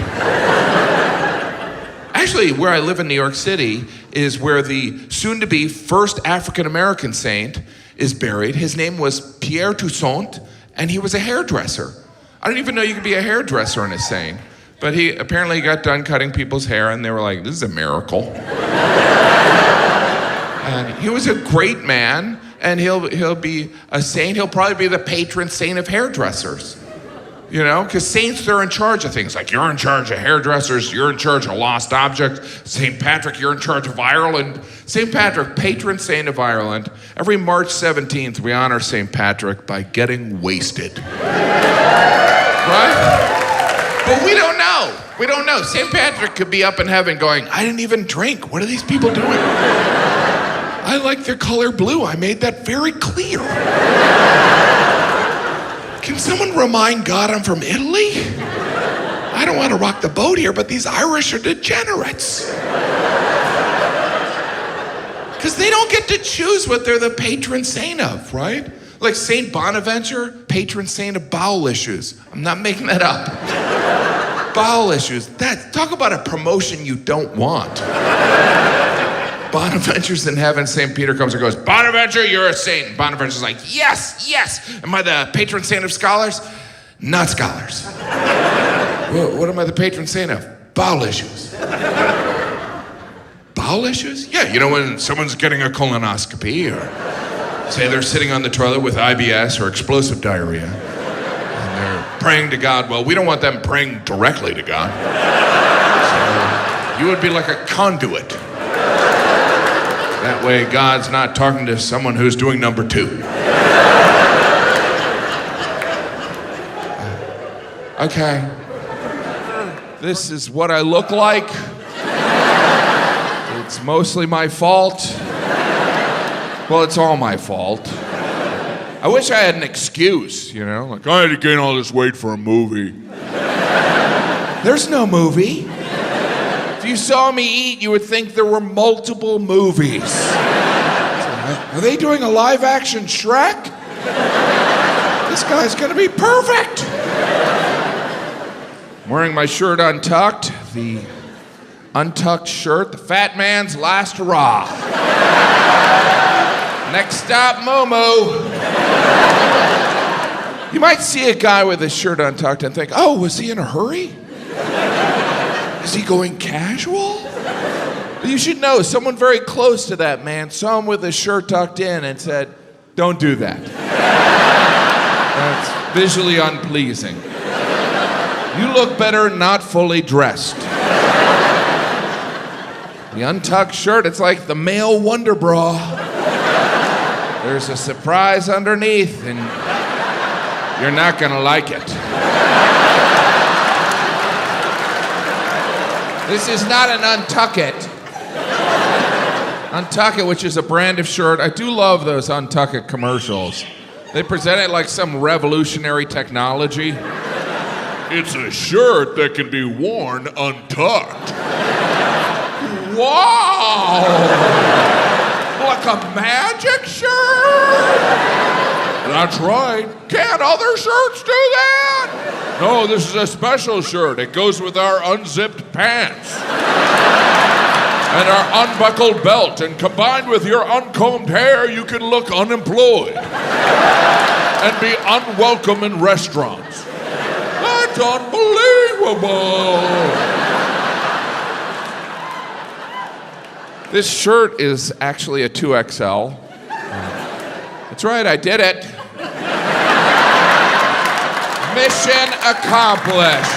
Actually, where I live in New York City is where the soon-to-be first African-American saint is buried. His name was Pierre Toussaint, and he was a hairdresser. I didn't even know you could be a hairdresser and a saint. But he apparently got done cutting people's hair, and they were like, this is a miracle. And he was a great man, and he'll be a saint. He'll probably be the patron saint of hairdressers. You know, because saints, they're in charge of things. Like, you're in charge of hairdressers, you're in charge of lost objects. St. Patrick, you're in charge of Ireland. St. Patrick, patron saint of Ireland. Every March 17th, we honor St. Patrick by getting wasted. Right? But we don't know. We don't know. St. Patrick could be up in heaven going, I didn't even drink. What are these people doing? I like their color blue. I made that very clear. Can someone remind God I'm from Italy? I don't want to rock the boat here, but these Irish are degenerates. Because they don't get to choose what they're the patron saint of, right? Like Saint Bonaventure, patron saint of bowel issues. I'm not making that up. Bowel issues. Talk about a promotion you don't want. Bonaventure's in heaven, St. Peter comes and goes, Bonaventure, you're a saint. And Bonaventure's like, yes, yes. Am I the patron saint of scholars? Not scholars. Well, what am I the patron saint of? bowel issues. Bowel issues? Yeah, you know when someone's getting a colonoscopy or say they're sitting on the toilet with IBS or explosive diarrhea and they're praying to God. Well, we don't want them praying directly to God. So you would be like a conduit. That way God's not talking to someone who's doing number 2. Okay. This is what I look like. It's mostly my fault. Well, it's all my fault. I wish I had an excuse, you know? Like, I had to gain all this weight for a movie. There's no movie. If you saw me eat, you would think there were multiple movies. Are they doing a live-action Shrek? This guy's gonna be perfect. I'm wearing my shirt untucked, the untucked shirt, the fat man's last hurrah. Next stop, Momo. You might see a guy with his shirt untucked and think, oh, was he in a hurry? Is he going casual? But you should know, someone very close to that man saw him with his shirt tucked in and said, don't do that. That's visually unpleasing. You look better not fully dressed. The untucked shirt, it's like the male wonder bra. There's a surprise underneath, and you're not gonna like it. This is not an Untuck It. Untuck It, which is a brand of shirt. I do love those Untuck It commercials. They present it like some revolutionary technology. It's a shirt that can be worn untucked. Wow! Like a magic shirt? That's right. Can't other shirts do that? No, this is a special shirt. It goes with our unzipped pants. And our unbuckled belt. And combined with your uncombed hair, you can look unemployed. And be unwelcome in restaurants. That's unbelievable. This shirt is actually a 2XL. That's right, I did it. Mission accomplished.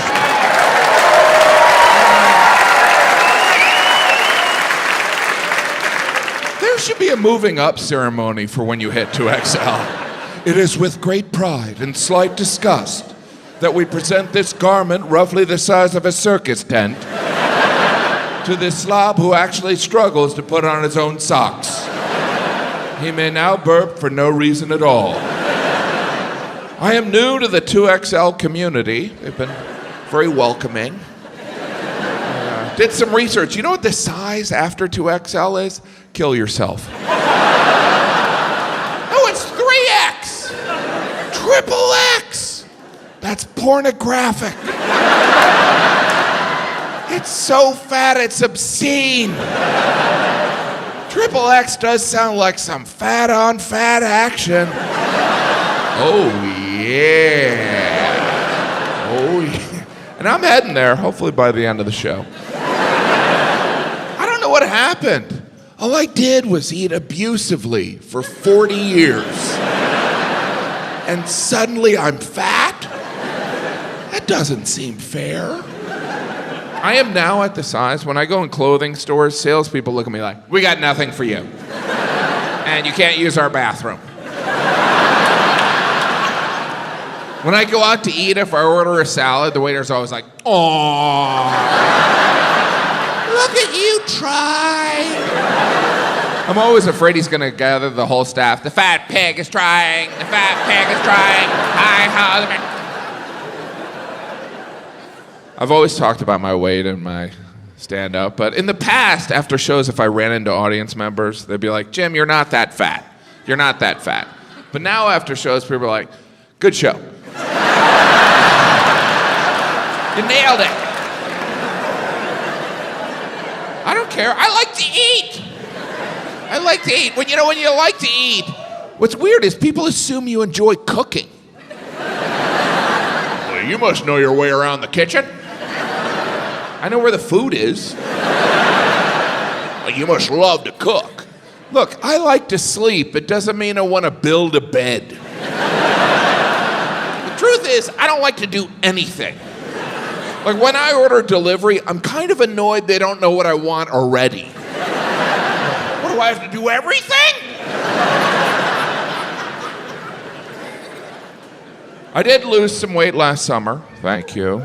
There should be a moving up ceremony for when you hit 2XL. It is with great pride and slight disgust that we present this garment roughly the size of a circus tent to this slob who actually struggles to put on his own socks. He may now burp for no reason at all. I am new to the 2XL community. They've been very welcoming. Did some research. You know what the size after 2XL is? Kill yourself. No, it's 3X! Triple X! That's pornographic. It's so fat, it's obscene. Triple X does sound like some fat-on-fat action. Oh, yeah. Oh, yeah. And I'm heading there, hopefully by the end of the show. I don't know what happened. All I did was eat abusively for 40 years. And suddenly I'm fat? That doesn't seem fair. I am now at the size, when I go in clothing stores, salespeople look at me like, we got nothing for you. And you can't use our bathroom. When I go out to eat, if I order a salad, the waiter's always like, "Aww, look at you try." I'm always afraid he's gonna gather the whole staff. The fat pig is trying. The fat pig is trying. I've always talked about my weight and my stand-up, but in the past, after shows, if I ran into audience members, they'd be like, "Jim, you're not that fat. You're not that fat." But now after shows, people are like, "Good show. You nailed it." I don't care. I like to eat. I like to eat. When you like to eat, what's weird is people assume you enjoy cooking. Well, you must know your way around the kitchen. I know where the food is. Well, you must love to cook. Look, I like to sleep. It doesn't mean I want to build a bed. The truth is, I don't like to do anything. Like when I order delivery, I'm kind of annoyed they don't know what I want already. What do I have to do, everything? I did lose some weight last summer. Thank you.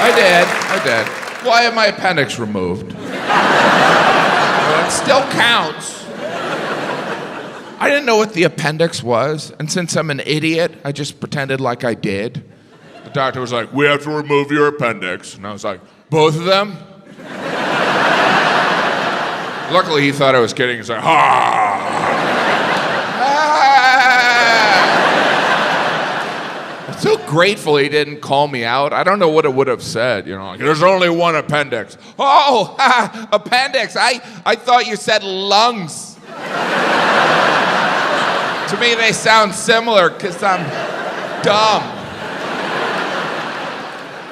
I did. Well, I had my appendix removed. Well, it still counts. I didn't know what the appendix was, and since I'm an idiot, I just pretended like I did. The doctor was like, "We have to remove your appendix." And I was like, "Both of them?" Luckily, he thought I was kidding. He's like, I'm so grateful he didn't call me out. I don't know what it would have said, like, there's only one appendix. Oh, appendix. I thought you said lungs. To me, they sound similar because I'm dumb.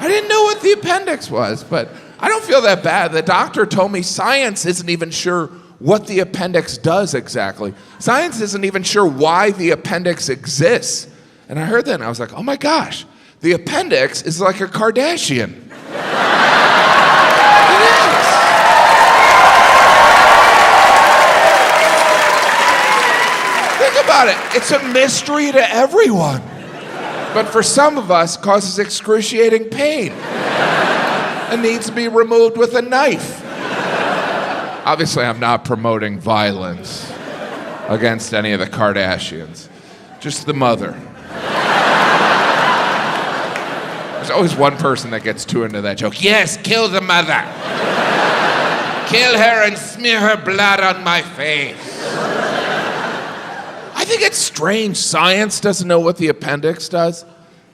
I didn't know what the appendix was, but I don't feel that bad. The doctor told me science isn't even sure what the appendix does exactly. Science isn't even sure why the appendix exists. And I heard that and I was like, oh my gosh, the appendix is like a Kardashian. It is. Think about it. It's a mystery to everyone. But for some of us, it causes excruciating pain and needs to be removed with a knife. Obviously, I'm not promoting violence against any of the Kardashians, just the mother. There's always one person that gets too into that joke. Yes, kill the mother. Kill her and smear her blood on my face. I think it's strange science doesn't know what the appendix does.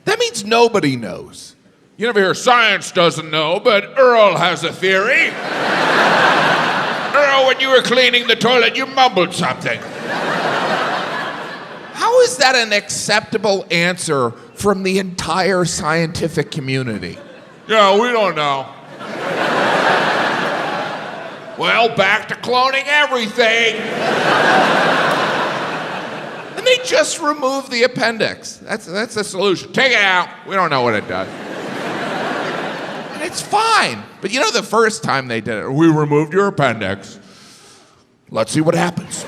That means nobody knows. You never hear science doesn't know, but Earl has a theory. Earl, when you were cleaning the toilet, you mumbled something. How is that an acceptable answer from the entire scientific community? Yeah, we don't know. Well, back to cloning everything. And they just removed the appendix. That's the solution. Take it out. We don't know what it does. And it's fine. But the first time they did it, we removed your appendix. Let's see what happens.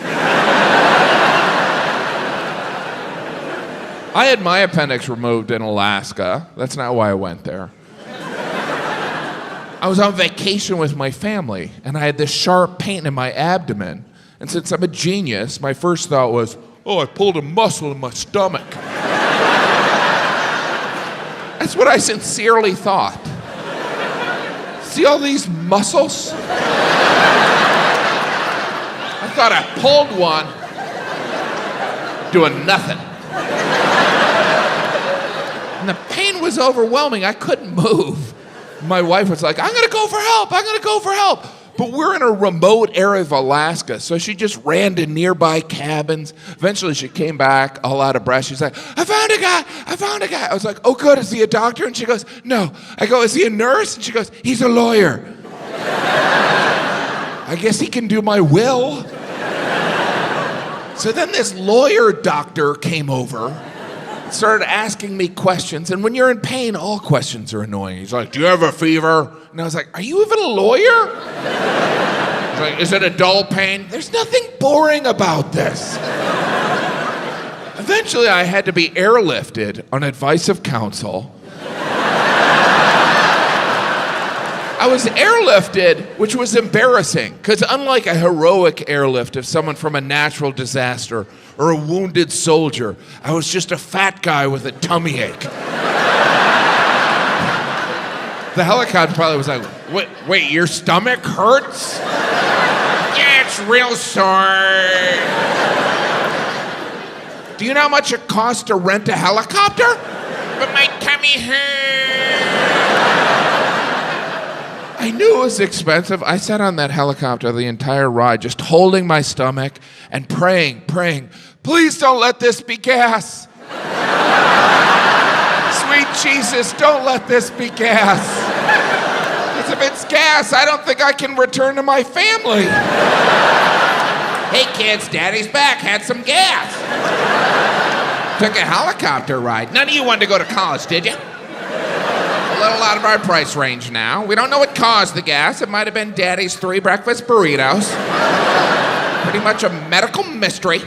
I had my appendix removed in Alaska. That's not why I went there. I was on vacation with my family, and I had this sharp pain in my abdomen. And since I'm a genius, my first thought was, I pulled a muscle in my stomach. That's what I sincerely thought. See all these muscles? I thought I pulled one, doing nothing. And the pain was overwhelming. I couldn't move. My wife was like, I'm gonna go for help. But we're in a remote area of Alaska, so she just ran to nearby cabins. Eventually she came back all out of breath. She's like, I found a guy. I was like, oh good, is he a doctor? And she goes, no. I go, is he a nurse? And she goes, he's a lawyer. I guess he can do my will. So then this lawyer doctor came over, started asking me questions, and when you're in pain, all questions are annoying. He's like, do you have a fever? And I was like, are you even a lawyer? He's like, is it a dull pain? There's nothing boring about this. Eventually, I had to be airlifted on advice of counsel. I was airlifted, which was embarrassing, because unlike a heroic airlift of someone from a natural disaster or a wounded soldier, I was just a fat guy with a tummy ache. The helicopter pilot was like, wait, your stomach hurts? Yeah, it's real sore. Do you know how much it costs to rent a helicopter? But my tummy hurts. I knew it was expensive. I sat on that helicopter the entire ride, just holding my stomach and praying, please don't let this be gas. Sweet Sweet Jesus, don't let this be gas. Because if it's gas, I don't think I can return to my family. Hey kids, Daddy's back, had some gas. Took a helicopter ride. None of you wanted to go to college, did you? A little out of our price range now. We don't know what caused the gas. It might have been Daddy's 3 breakfast burritos. Pretty much a medical mystery.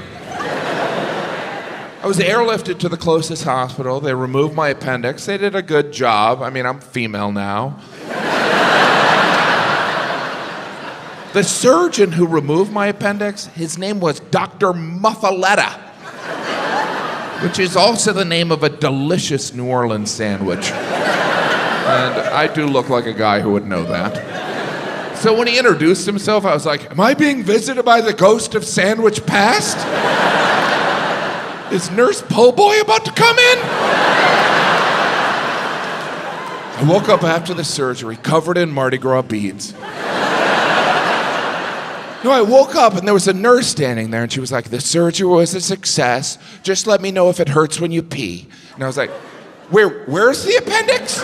I was airlifted to the closest hospital. They removed my appendix. They did a good job. I mean, I'm female now. The surgeon who removed my appendix, his name was Dr. Muffaletta, which is also the name of a delicious New Orleans sandwich. And I do look like a guy who would know that. So when he introduced himself, I was like, am I being visited by the ghost of Sandwich Past? Is Nurse Po' Boy about to come in? I woke up after the surgery covered in Mardi Gras beads. No, I woke up and there was a nurse standing there and she was like, the surgery was a success. Just let me know if it hurts when you pee. And I was like, where's the appendix?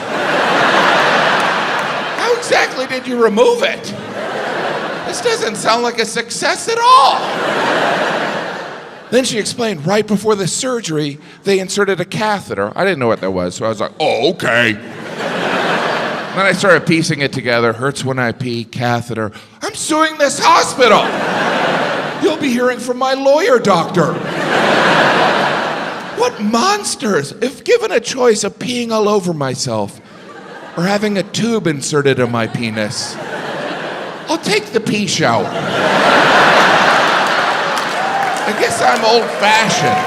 How exactly did you remove it? This doesn't sound like a success at all. Then she explained right before the surgery, they inserted a catheter. I didn't know what that was, so I was like, oh, okay. Then I started piecing it together. Hurts when I pee, catheter. I'm suing this hospital. You'll be hearing from my lawyer, doctor. What monsters? If given a choice of peeing all over myself or having a tube inserted in my penis, I'll take the pee shower. I guess I'm old-fashioned,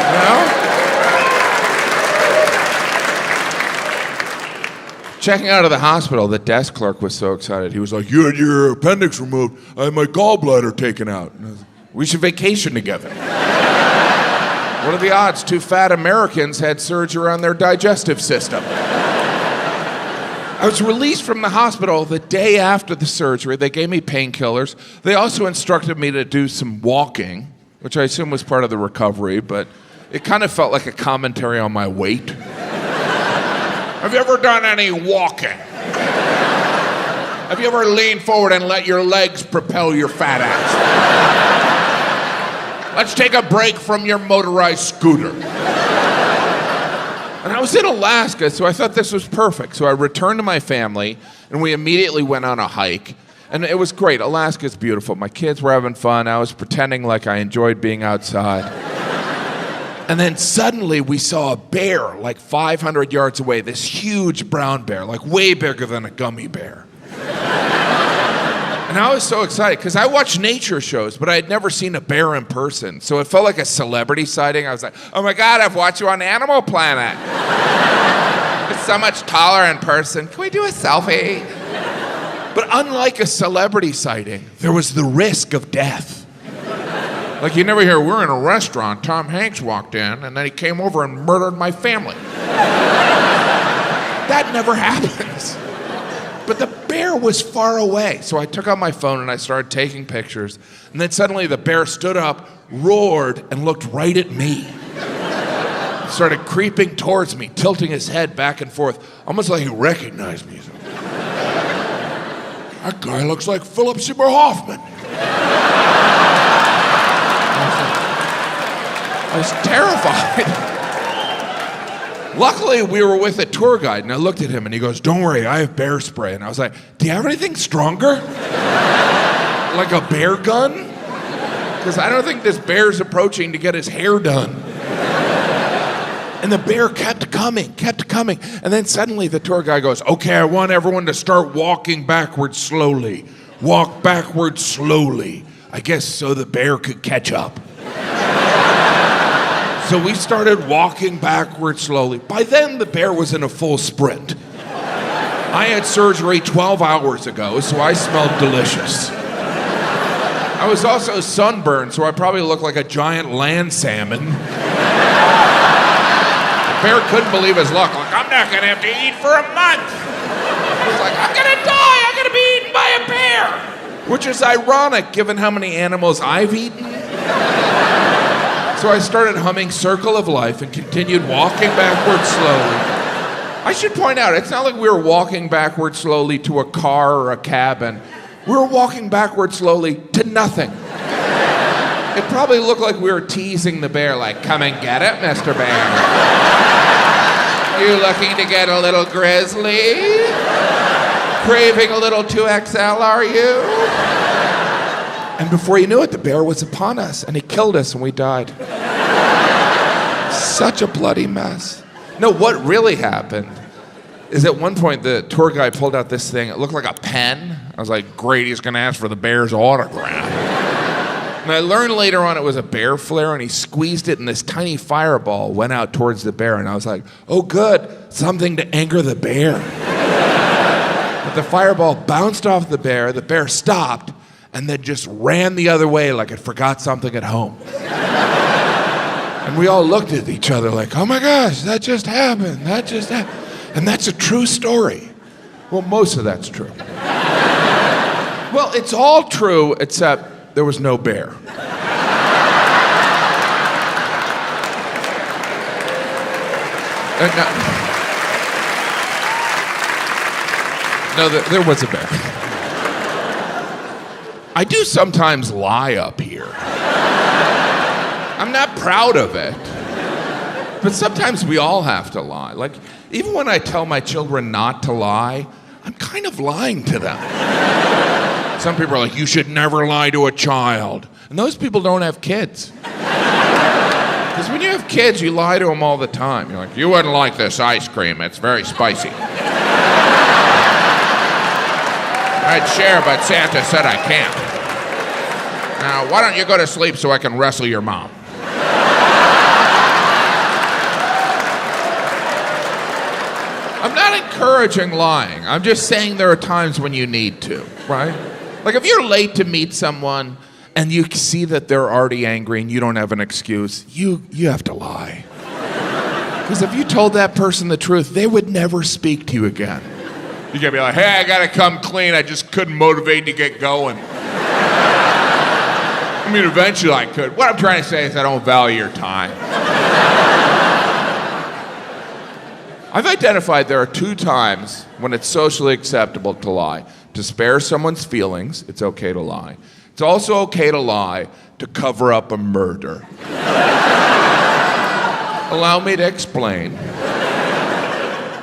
you know? Checking out of the hospital, the desk clerk was so excited. He was like, you had your appendix removed. I had my gallbladder taken out. And I was like, we should vacation together. What are the odds 2 fat Americans had surgery on their digestive system? I was released from the hospital the day after the surgery. They gave me painkillers. They also instructed me to do some walking, which I assume was part of the recovery, but it kind of felt like a commentary on my weight. Have you ever done any walking? Have you ever leaned forward and let your legs propel your fat ass? Let's take a break from your motorized scooter. And I was in Alaska, so I thought this was perfect. So I returned to my family, and we immediately went on a hike. And it was great. Alaska's beautiful. My kids were having fun. I was pretending like I enjoyed being outside. And then suddenly we saw a bear like 500 yards away, this huge brown bear, like way bigger than a gummy bear. And I was so excited because I watch nature shows, but I had never seen a bear in person. So it felt like a celebrity sighting. I was like, oh my God, I've watched you on Animal Planet. It's so much taller in person. Can we do a selfie? But unlike a celebrity sighting, there was the risk of death. Like you never hear, we're in a restaurant, Tom Hanks walked in, and then he came over and murdered my family. That never happens. But the bear was far away. So I took out my phone and I started taking pictures. And then suddenly the bear stood up, roared, and looked right at me. Started creeping towards me, tilting his head back and forth, almost like he recognized me. That guy looks like Philip Seymour Hoffman. I was terrified. Luckily, we were with a tour guide, and I looked at him, and he goes, don't worry, I have bear spray. And I was like, do you have anything stronger? Like a bear gun? Because I don't think this bear's approaching to get his hair done. And the bear kept coming. And then suddenly the tour guide goes, okay, I want everyone to start walking backwards slowly. Walk backwards slowly. I guess so the bear could catch up. So we started walking backwards slowly. By then, the bear was in a full sprint. I had surgery 12 hours ago, so I smelled delicious. I was also sunburned, so I probably looked like a giant land salmon. The bear couldn't believe his luck. Like, I'm not gonna have to eat for a month. He was like, I'm gonna die, I'm gonna be eaten by a bear. Which is ironic, given how many animals I've eaten. So I started humming Circle of Life and continued walking backwards slowly. I should point out, it's not like we were walking backward slowly to a car or a cabin. We were walking backward slowly to nothing. It probably looked like we were teasing the bear, like, come and get it, Mr. Bear. You looking to get a little grizzly? Craving a little 2XL, are you? And before you knew it, the bear was upon us, and he killed us, and we died. Such a bloody mess. No, what really happened is at one point the tour guide pulled out this thing. It looked like a pen. I was like, great, he's going to ask for the bear's autograph. And I learned later on it was a bear flare, and he squeezed it, and this tiny fireball went out towards the bear. And I was like, oh, good, something to anger the bear. But the fireball bounced off the bear stopped, and then just ran the other way like it forgot something at home. And we all looked at each other like, oh my gosh, that just happened. And that's a true story. Well, most of that's true. Well, it's all true except there was no bear. There was a bear. I do sometimes lie up here. I'm not proud of it. But sometimes we all have to lie. Like, even when I tell my children not to lie, I'm kind of lying to them. Some people are like, you should never lie to a child. And those people don't have kids. Because when you have kids, you lie to them all the time. You're like, you wouldn't like this ice cream. It's very spicy. I'd share, but Santa said I can't. Now, why don't you go to sleep so I can wrestle your mom? I'm not encouraging lying. I'm just saying there are times when you need to, right? Like if you're late to meet someone and you see that they're already angry and you don't have an excuse, you have to lie. Because if you told that person the truth, they would never speak to you again. You gotta be like, hey, I gotta come clean. I just couldn't motivate to get going. I mean, eventually I could. What I'm trying to say is I don't value your time. I've identified there are 2 times when it's socially acceptable to lie. To spare someone's feelings, it's okay to lie. It's also okay to lie to cover up a murder. Allow me to explain.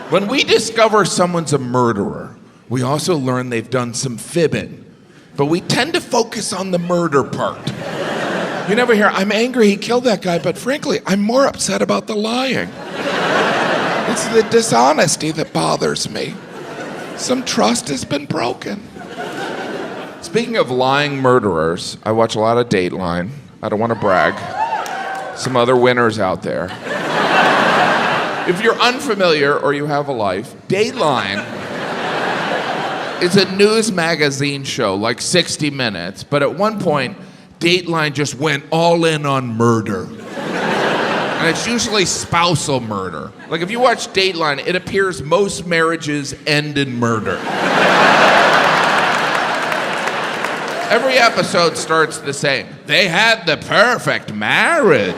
When we discover someone's a murderer, we also learn they've done some fibbing. But we tend to focus on the murder part. You never hear, I'm angry he killed that guy, but frankly, I'm more upset about the lying. It's the dishonesty that bothers me. Some trust has been broken. Speaking of lying murderers, I watch a lot of Dateline. I don't want to brag. Some other winners out there. If you're unfamiliar or you have a life, Dateline is a news magazine show, like 60 Minutes, but at one point, Dateline just went all in on murder. And it's usually spousal murder. Like if you watch Dateline, it appears most marriages end in murder. Every episode starts the same. They had the perfect marriage.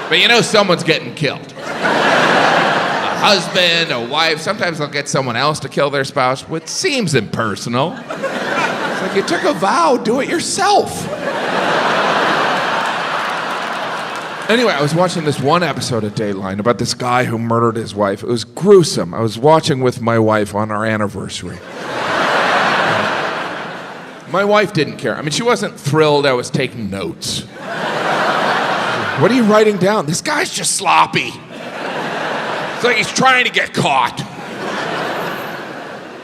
But you know someone's getting killed. A husband, a wife, sometimes they'll get someone else to kill their spouse, which seems impersonal. It's like you took a vow, do it yourself. Anyway, I was watching this one episode of Dateline about this guy who murdered his wife. It was gruesome. I was watching with my wife on our anniversary. My wife didn't care. I mean, she wasn't thrilled I was taking notes. What are you writing down? This guy's just sloppy. It's like he's trying to get caught.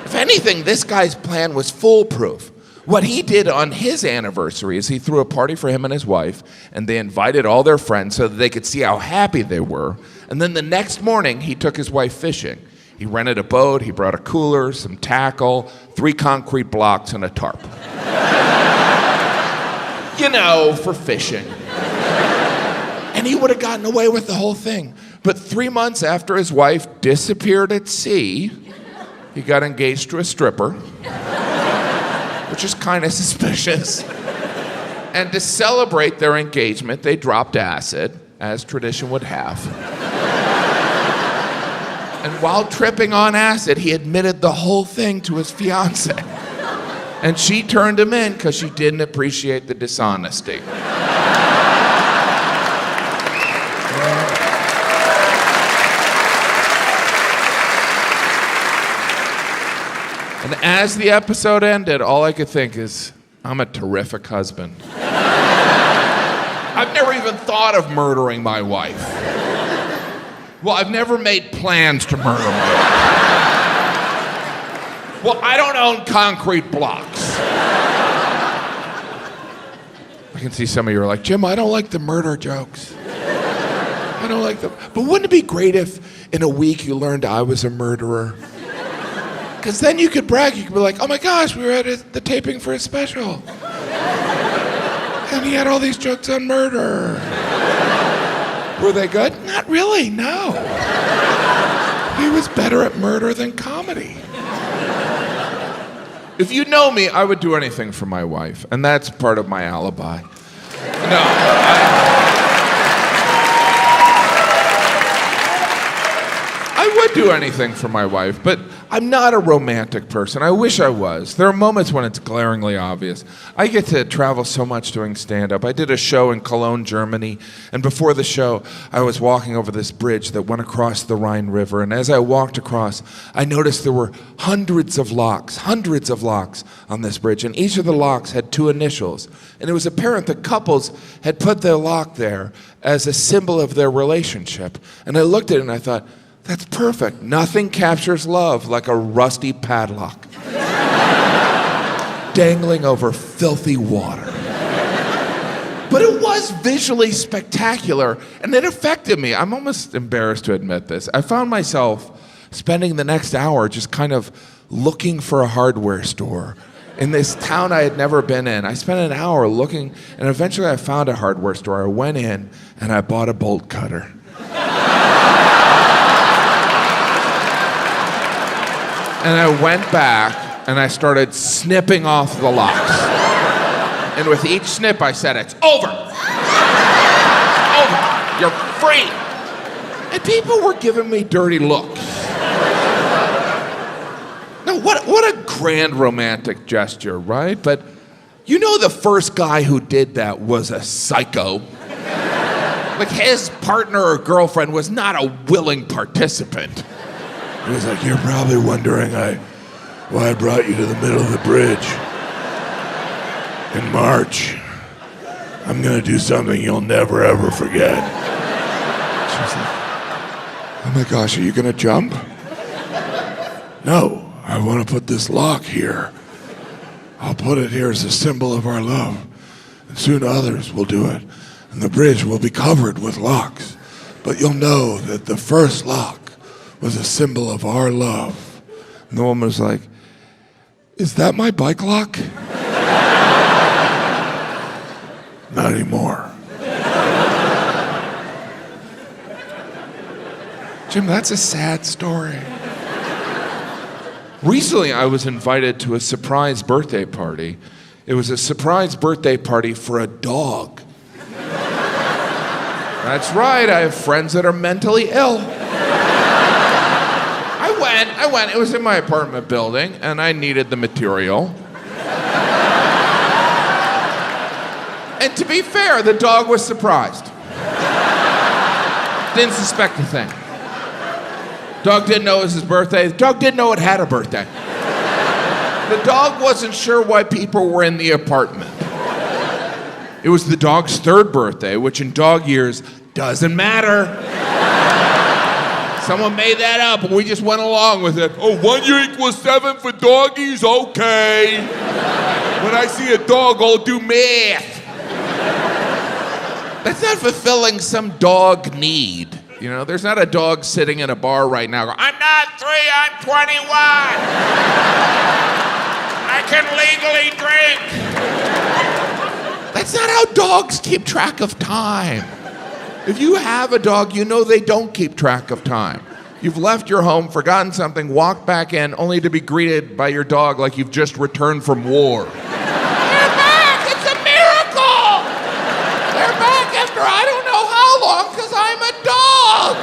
If anything, this guy's plan was foolproof. What he did on his anniversary is he threw a party for him and his wife, and they invited all their friends so that they could see how happy they were. And then the next morning, he took his wife fishing. He rented a boat, he brought a cooler, some tackle, 3 concrete blocks, and a tarp. You know, for fishing. And he would have gotten away with the whole thing. But 3 months after his wife disappeared at sea, he got engaged to a stripper, which is kind of suspicious. And to celebrate their engagement, they dropped acid, as tradition would have. And while tripping on acid, he admitted the whole thing to his fiancée. And she turned him in because she didn't appreciate the dishonesty. And as the episode ended, all I could think is, I'm a terrific husband. I've never even thought of murdering my wife. Well, I've never made plans to murder my wife. Well, I don't own concrete blocks. I can see some of you are like, Jim, I don't like the murder jokes. I don't like them. But wouldn't it be great if in a week you learned I was a murderer? Because then you could brag. You could be like, oh my gosh, we were at the taping for a special. And he had all these jokes on murder. Were they good? Not really, no. He was better at murder than comedy. If you know me, I would do anything for my wife, and that's part of my alibi. No, I would do anything for my wife, but I'm not a romantic person. I wish I was. There are moments when it's glaringly obvious. I get to travel so much doing stand-up. I did a show in Cologne, Germany, and before the show, I was walking over this bridge that went across the Rhine River, and as I walked across, I noticed there were hundreds of locks on this bridge, and each of the locks had two initials, and it was apparent that couples had put their lock there as a symbol of their relationship. And I looked at it and I thought, that's perfect. Nothing captures love like a rusty padlock dangling over filthy water. But it was visually spectacular, and it affected me. I'm almost embarrassed to admit this. I found myself spending the next hour just kind of looking for a hardware store in this town I had never been in. I spent an hour looking, and eventually I found a hardware store. I went in, and I bought a bolt cutter. And I went back and I started snipping off the locks. And with each snip I said, it's over. Over. You're free. And people were giving me dirty looks. Now, what a grand romantic gesture, right? But you know the first guy who did that was a psycho. Like his partner or girlfriend was not a willing participant. He was like, you're probably wondering why I brought you to the middle of the bridge. In March, I'm gonna do something you'll never ever forget. She was like, oh my gosh, are you gonna jump? No, I want to put this lock here. I'll put it here as a symbol of our love. And soon others will do it. And the bridge will be covered with locks. But you'll know that the first lock was a symbol of our love. And the woman was like, is that my bike lock? Not anymore. Jim, that's a sad story. Recently, I was invited to a surprise birthday party. It was a surprise birthday party for a dog. That's right, I have friends that are mentally ill. I went. It was in my apartment building, and I needed the material. And to be fair, the dog was surprised. Didn't suspect a thing. Dog didn't know it was his birthday. The dog didn't know it had a birthday. The dog wasn't sure why people were in the apartment. It was the dog's third birthday, which in dog years doesn't matter. Someone made that up, and we just went along with it. Oh, 1 year equals 7 for doggies? Okay. When I see a dog, I'll do math. That's not fulfilling some dog need. You know, there's not a dog sitting in a bar right now going, I'm not 3, I'm 21. I can legally drink. That's not how dogs keep track of time. If you have a dog, you know they don't keep track of time. You've left your home, forgotten something, walked back in, only to be greeted by your dog like you've just returned from war. They're back! It's a miracle! They're back after I don't know how long, because I'm a dog!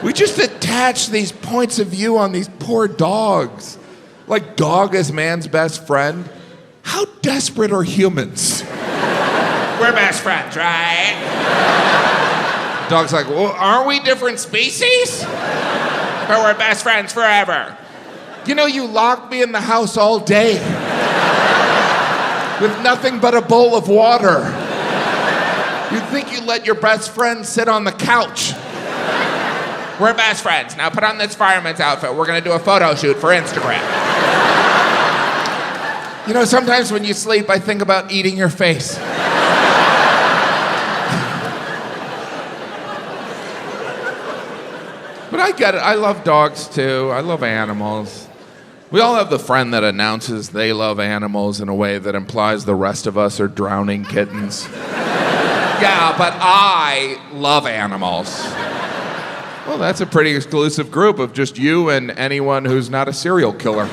We just attach these points of view on these poor dogs. Like dog is man's best friend. How desperate are humans? We're best friends, right? Dog's like, well, aren't we different species? But we're best friends forever. You know, you locked me in the house all day with nothing but a bowl of water. You'd think you let your best friend sit on the couch. We're best friends. Now put on this fireman's outfit. We're gonna do a photo shoot for Instagram. You know, sometimes when you sleep, I think about eating your face. But I get it. I love dogs too. I love animals. We all have the friend that announces they love animals in a way that implies the rest of us are drowning kittens. Yeah, but I love animals. Well, that's a pretty exclusive group of just you and anyone who's not a serial killer.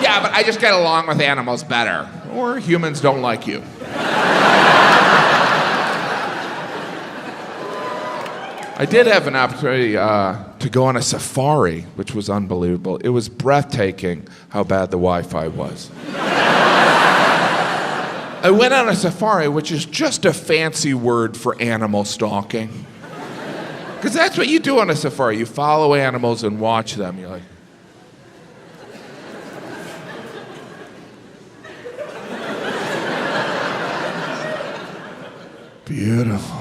Yeah, but I just get along with animals better. Or humans don't like you. I did have an opportunity to go on a safari, which was unbelievable. It was breathtaking how bad the Wi-Fi was. I went on a safari, which is just a fancy word for animal stalking. Because that's what you do on a safari. You follow animals and watch them. You're like... Beautiful.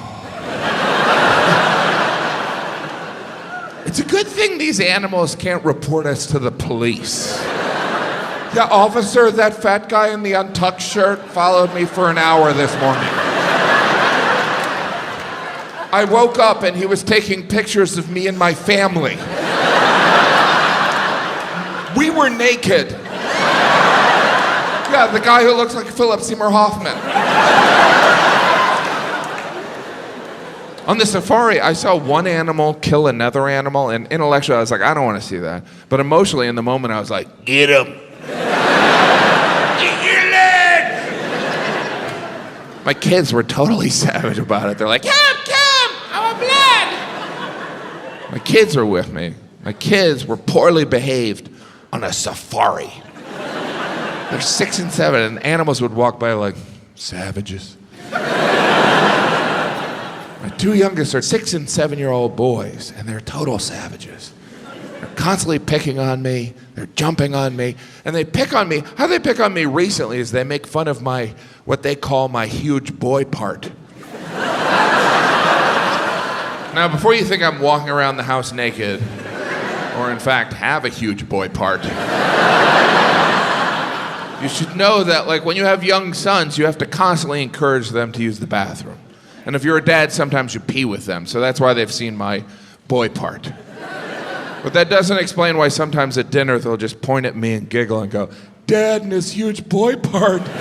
It's a good thing these animals can't report us to the police. Yeah, officer, that fat guy in the untucked shirt followed me for an hour this morning. I woke up and he was taking pictures of me and my family. We were naked. Yeah, the guy who looks like Philip Seymour Hoffman. On the safari, I saw one animal kill another animal, and intellectually I was like, I don't want to see that. But emotionally, in the moment, I was like, get him. My kids were totally savage about it. They're like, come, I want blood. My kids were with me. My kids were poorly behaved on a safari. They're 6 and 7, and animals would walk by like, savages. My two youngest are 6 and 7-year-old boys, and they're total savages. They're constantly picking on me, they're jumping on me, and they pick on me. How they pick on me recently is they make fun of my, what they call my huge boy part. Now, before you think I'm walking around the house naked, or in fact have a huge boy part, you should know that, like, when you have young sons, you have to constantly encourage them to use the bathroom. And if you're a dad, sometimes you pee with them, so that's why they've seen my boy part. But that doesn't explain why sometimes at dinner they'll just point at me and giggle and go, Dad and his huge boy part. And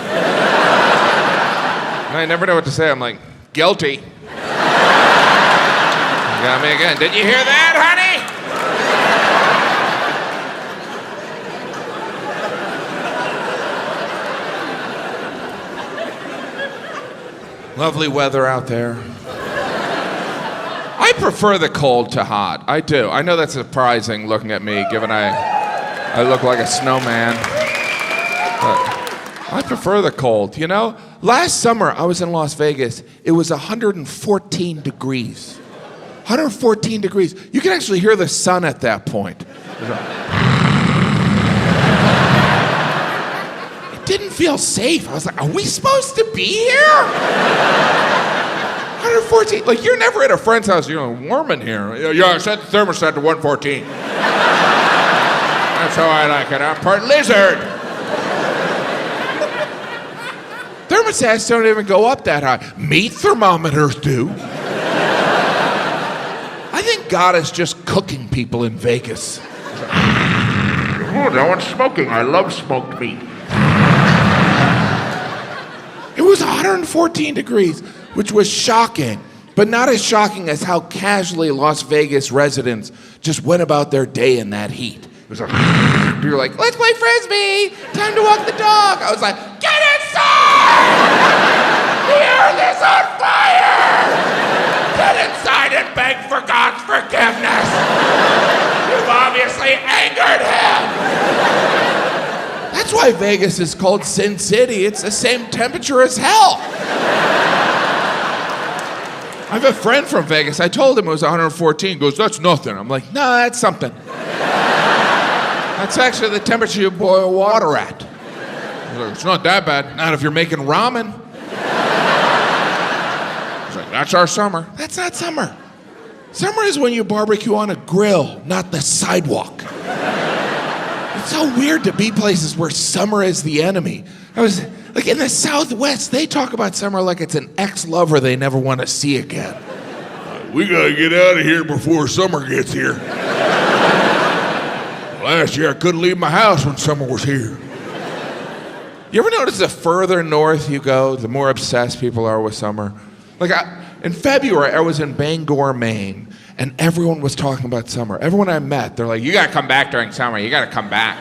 I never know what to say. I'm like, guilty. You got me again. Did you hear that, honey? Lovely weather out there. I prefer the cold to hot. I do. I know that's surprising looking at me, given I look like a snowman. But I prefer the cold, you know? Last summer, I was in Las Vegas. It was 114 degrees. 114 degrees. You can actually hear the sun at that point. Didn't feel safe. I was like, are we supposed to be here? 114. Like, you're never at a friend's house, you're warm in here. Yeah, I set the thermostat to 114. That's how I like it. I'm part lizard. Thermostats don't even go up that high. Meat thermometers do. I think God is just cooking people in Vegas. Oh, no one's smoking. I love smoked meat. It was 114 degrees, which was shocking, but not as shocking as how casually Las Vegas residents just went about their day in that heat. It was like, you were like, let's play Frisbee, time to walk the dog. I was like, get inside! The earth is on fire! Get inside and beg for for God's forgiveness. You've obviously angered him. That's why Vegas is called Sin City. It's the same temperature as hell. I have a friend from Vegas. I told him it was 114. He goes, that's nothing. I'm like, no, that's something. That's actually the temperature you boil water at. He's like, it's not that bad. Not if you're making ramen. He's like, that's our summer. That's not summer. Summer is when you barbecue on a grill, not the sidewalk. It's so weird to be places where summer is the enemy. I was like in the Southwest, they talk about summer like it's an ex-lover they never want to see again. We gotta get out of here before summer gets here. Last year I couldn't leave my house when summer was here. You ever notice the further north you go, the more obsessed people are with summer? Like in February, I was in Bangor, Maine, and everyone was talking about summer. Everyone I met, they're like, you gotta come back during summer, you gotta come back.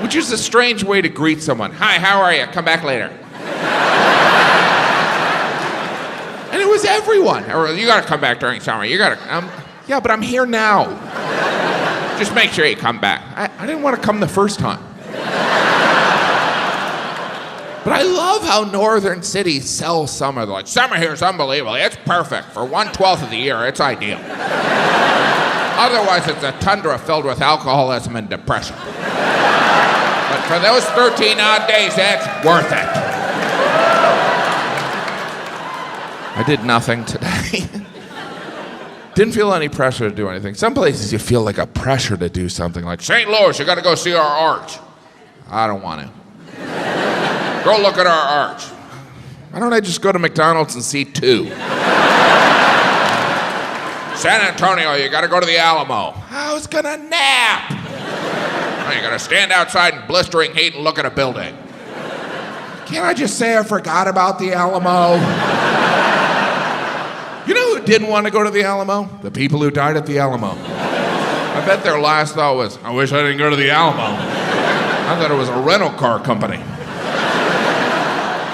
Which is a strange way to greet someone. Hi, how are you? Come back later. And it was everyone. Or, you gotta come back during summer, you gotta, yeah, but I'm here now. Just make sure you come back. I didn't want to come the first time. But I love how northern cities sell summer. They're like, summer here is unbelievable. It's perfect. For 1/12 of the year, it's ideal. Otherwise, it's a tundra filled with alcoholism and depression. But for those 13 odd days, it's worth it. I did nothing today. Didn't feel any pressure to do anything. Some places you feel like a pressure to do something, like St. Louis, you gotta go see our arch. I don't want to. Go look at our arch. Why don't I just go to McDonald's and see 2? San Antonio, you gotta go to the Alamo. I was gonna nap. Oh, you gotta stand outside in blistering heat and look at a building. Can't I just say I forgot about the Alamo? You know who didn't want to go to the Alamo? The people who died at the Alamo. I bet their last thought was, I wish I didn't go to the Alamo. I thought it was a rental car company.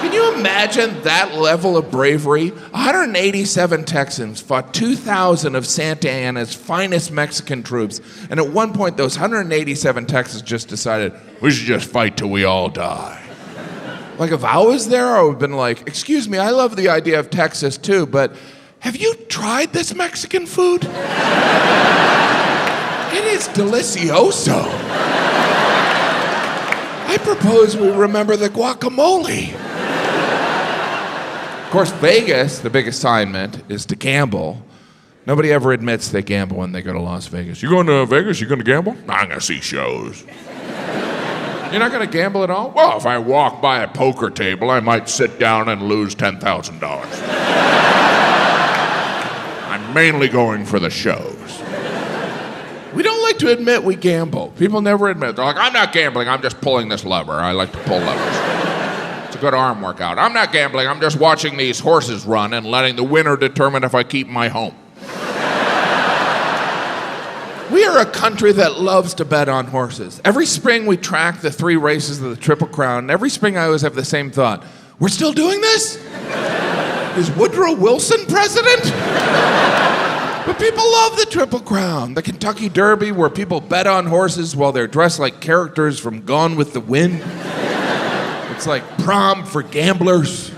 Can you imagine that level of bravery? 187 Texans fought 2,000 of Santa Anna's finest Mexican troops. And at one point, those 187 Texans just decided, we should just fight till we all die. Like if I was there, I would have been like, excuse me, I love the idea of Texas too, but have you tried this Mexican food? It is delicioso. I propose we remember the guacamole. Of course, Vegas, the big assignment, is to gamble. Nobody ever admits they gamble when they go to Las Vegas. You going to Vegas? You going to gamble? I'm going to see shows. You're not going to gamble at all? Well, if I walk by a poker table, I might sit down and lose $10,000. I'm mainly going for the shows. We don't like to admit we gamble. People never admit. They're like, I'm not gambling, I'm just pulling this lever. I like to pull levers. It's a good arm workout. I'm not gambling, I'm just watching these horses run and letting the winner determine if I keep my home. We are a country that loves to bet on horses. Every spring we track the 3 races of the Triple Crown, and every spring I always have the same thought. We're still doing this? Is Woodrow Wilson president? But people love the Triple Crown. The Kentucky Derby, where people bet on horses while they're dressed like characters from Gone with the Wind. It's like prom for gamblers. Do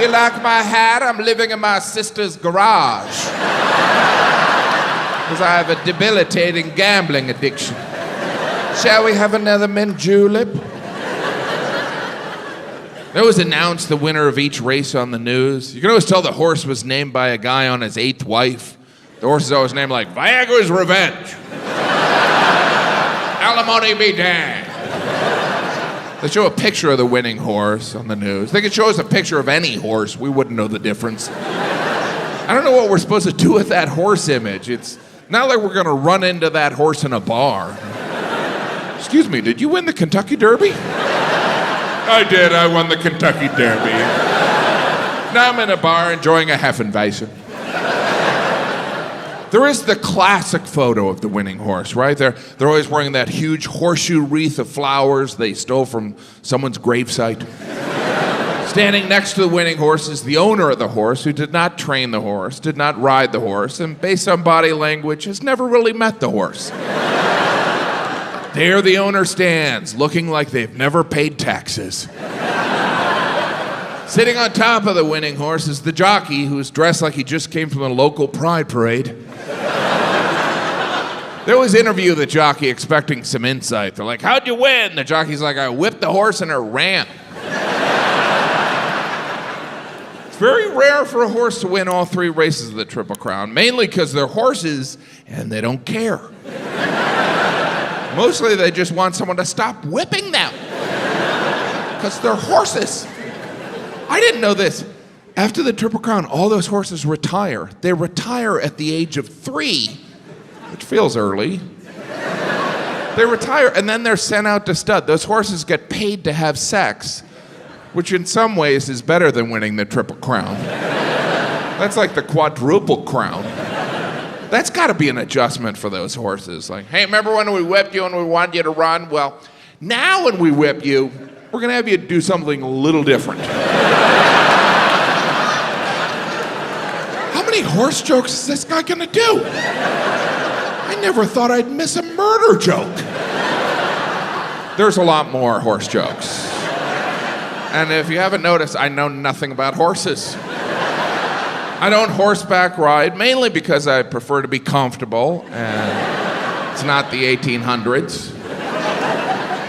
you like my hat? I'm living in my sister's garage. Because I have a debilitating gambling addiction. Shall we have another mint julep? They always announce the winner of each race on the news. You can always tell the horse was named by a guy on his 8th wife. The horse is always named like Viagra's Revenge. Alimony be damned. They show a picture of the winning horse on the news. They could show us a picture of any horse. We wouldn't know the difference. I don't know what we're supposed to do with that horse image. It's not like we're going to run into that horse in a bar. Excuse me, did you win the Kentucky Derby? I did. I won the Kentucky Derby. Now I'm in a bar enjoying a Hefeweizen. There is the classic photo of the winning horse, right? They're always wearing that huge horseshoe wreath of flowers they stole from someone's gravesite. Standing next to the winning horse is the owner of the horse, who did not train the horse, did not ride the horse, and based on body language, has never really met the horse. There the owner stands, looking like they've never paid taxes. Sitting on top of the winning horse is the jockey, who's dressed like he just came from a local pride parade. They always interview the jockey expecting some insight. They're like, how'd you win? The jockey's like, I whipped the horse and it ran. It's very rare for a horse to win all 3 races of the Triple Crown, mainly because they're horses and they don't care. Mostly they just want someone to stop whipping them because they're horses. I didn't know this. After the Triple Crown, all those horses retire. They retire at the age of 3. Which feels early. They retire and then they're sent out to stud. Those horses get paid to have sex, which in some ways is better than winning the Triple Crown. That's like the quadruple crown. That's got to be an adjustment for those horses. Like, hey, remember when we whipped you and we wanted you to run? Well, now when we whip you, we're going to have you do something a little different. How many horse jokes is this guy going to do? I never thought I'd miss a murder joke. There's a lot more horse jokes. And if you haven't noticed, I know nothing about horses. I don't horseback ride, mainly because I prefer to be comfortable, and it's not the 1800s.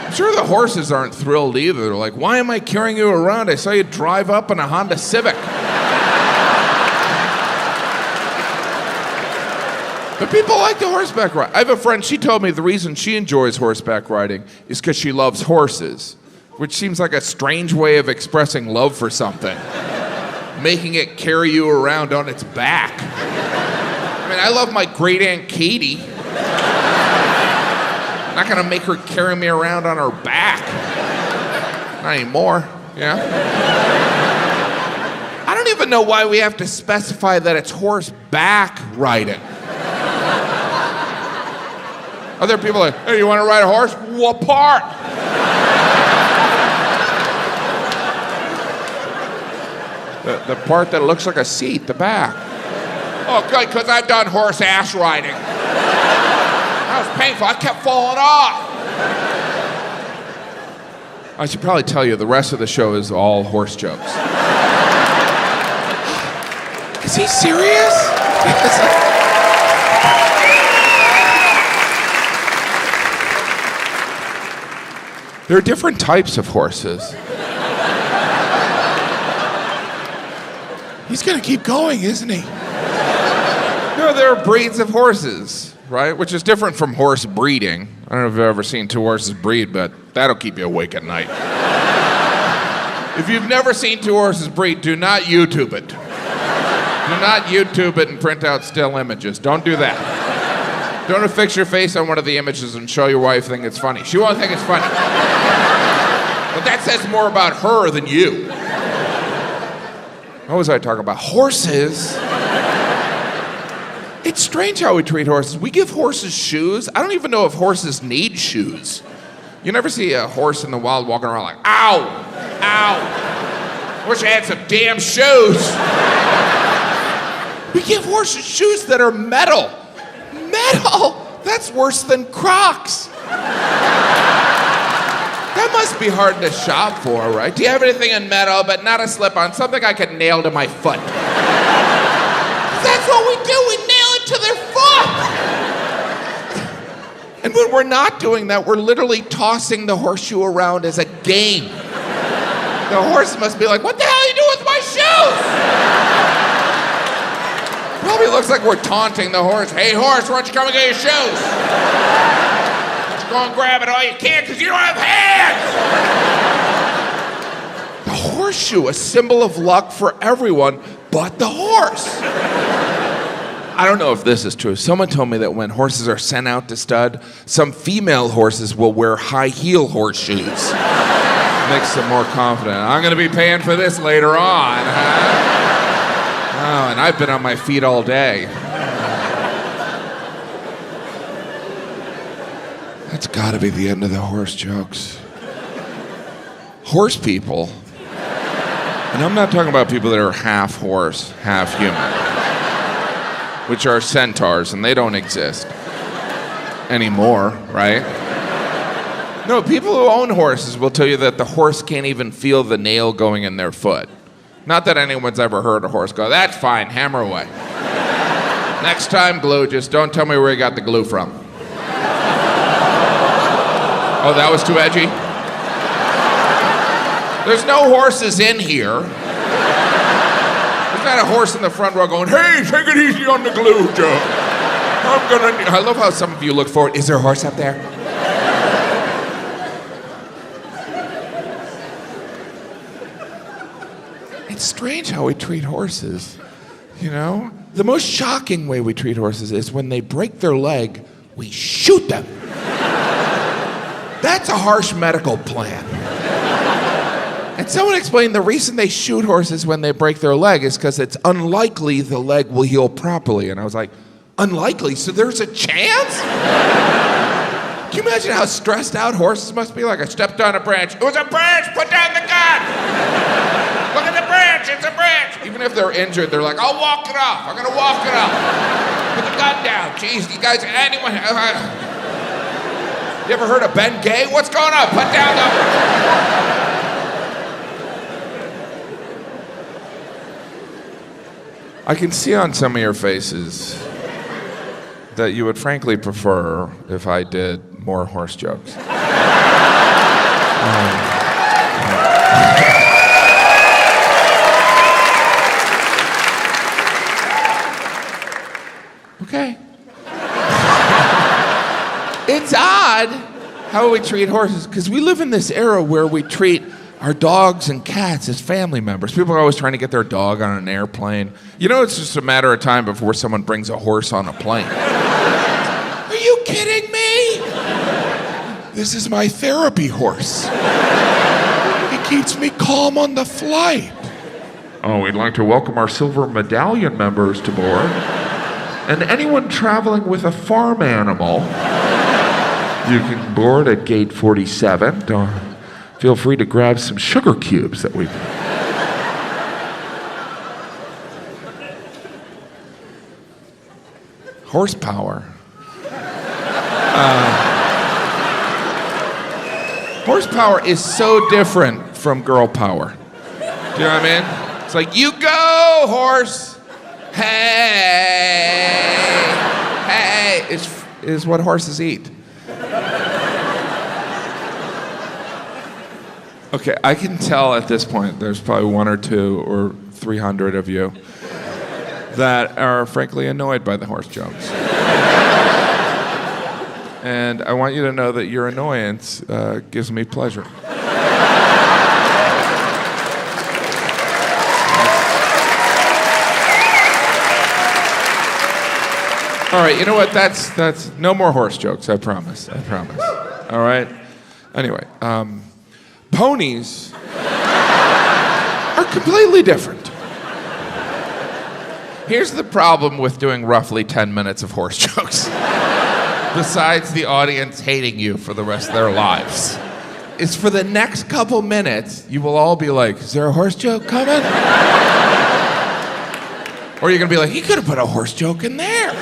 I'm sure the horses aren't thrilled either. They're like, why am I carrying you around? I saw you drive up in a Honda Civic. But people like the horseback ride. I have a friend, she told me the reason she enjoys horseback riding is because she loves horses, which seems like a strange way of expressing love for something. Making it carry you around on its back. I mean, I love my great Aunt Katie. I'm not gonna make her carry me around on her back. Not anymore, yeah? I don't even know why we have to specify that it's horseback riding. Other people are like, hey, you want to ride a horse? What part? The part that looks like a seat, the back. Oh, good, because I've done horse ass riding. That was painful. I kept falling off. I should probably tell you, the rest of the show is all horse jokes. Is he serious? There are different types of horses. He's gonna keep going, isn't he? No, there are breeds of horses, right? Which is different from horse breeding. I don't know if you've ever seen 2 horses breed, but that'll keep you awake at night. If you've never seen 2 horses breed, do not YouTube it. Do not YouTube it and print out still images. Don't do that. Don't affix your face on one of the images and show your wife think it's funny. She won't think it's funny. But that says more about her than you. What was I talking about? Horses. It's strange how we treat horses. We give horses shoes. I don't even know if horses need shoes. You never see a horse in the wild walking around like, ow, ow. Wish I had some damn shoes. We give horses shoes that are metal. Metal? That's worse than Crocs. That must be hard to shop for, right? Do you have anything in metal, but not a slip-on, something I could nail to my foot? That's what we do, we nail it to their foot. And when we're not doing that, we're literally tossing the horseshoe around as a game. The horse must be like, what the hell are you doing with my shoes? Probably looks like we're taunting the horse. Hey, horse, why don't you come and get your shoes? Go and grab it all you can because you don't have hands! The horseshoe, a symbol of luck for everyone but the horse. I don't know if this is true. Someone told me that when horses are sent out to stud, some female horses will wear high heel horseshoes. Makes them more confident. I'm going to be paying for this later on, huh? Oh, and I've been on my feet all day. That's got to be the end of the horse jokes. Horse people. And I'm not talking about people that are half horse, half human, which are centaurs, and they don't exist anymore, right? No, people who own horses will tell you that the horse can't even feel the nail going in their foot. Not that anyone's ever heard a horse go, that's fine, hammer away. Next time, glue, just don't tell me where you got the glue from. Oh, that was too edgy? There's no horses in here. There's not a horse in the front row going, hey, take it easy on the glue, Joe. I love how some of you look forward. Is there a horse up there? It's strange how we treat horses, you know? The most shocking way we treat horses is when they break their leg, we shoot them. That's a harsh medical plan. And someone explained the reason they shoot horses when they break their leg is because it's unlikely the leg will heal properly. And I was like, unlikely? So there's a chance? Can you imagine how stressed out horses must be? Like, I stepped on a branch. It was a branch! Put down the gun! Look at the branch! It's a branch! Even if they're injured, they're like, I'll walk it off. I'm gonna walk it off. Put the gun down. Jeez, you guys, anyone... You ever heard of Ben Gay? What's going on? Put down the... I can see on some of your faces that you would frankly prefer if I did more horse jokes. Okay. It's odd how we treat horses, because we live in this era where we treat our dogs and cats as family members. People are always trying to get their dog on an airplane. You know, it's just a matter of time before someone brings a horse on a plane. Are you kidding me? This is my therapy horse. He keeps me calm on the flight. Oh, we'd like to welcome our silver medallion members to board. And anyone traveling with a farm animal, you can board at gate 47. Feel free to grab some sugar cubes that we've... Horsepower. Horsepower is so different from girl power. Do you know what I mean? It's like, you go, horse. Hey, is what horses eat. Okay, I can tell at this point there's probably 1 or 2 or 300 of you that are frankly annoyed by the horse jokes. And I want you to know that your annoyance gives me pleasure. All right, you know what? That's no more horse jokes, I promise. All right? Anyway, ponies are completely different. Here's the problem with doing roughly 10 minutes of horse jokes. Besides the audience hating you for the rest of their lives, is for the next couple minutes, you will all be like, is there a horse joke coming? Or you're gonna be like, he could have put a horse joke in there.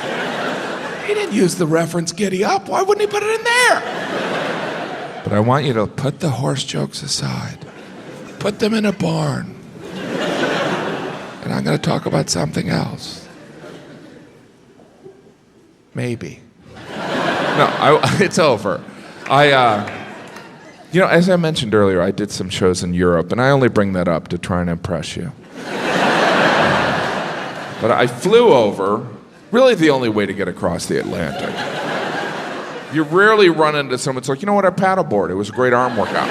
He didn't use the reference giddy up. Why wouldn't he put it in there? But I want you to put the horse jokes aside. Put them in a barn. And I'm gonna talk about something else. Maybe. No, it's over. You know, as I mentioned earlier, I did some shows in Europe, and I only bring that up to try and impress you. But I flew over, really the only way to get across the Atlantic. You rarely run into someone that's like, you know what, I paddleboard. It was a great arm workout.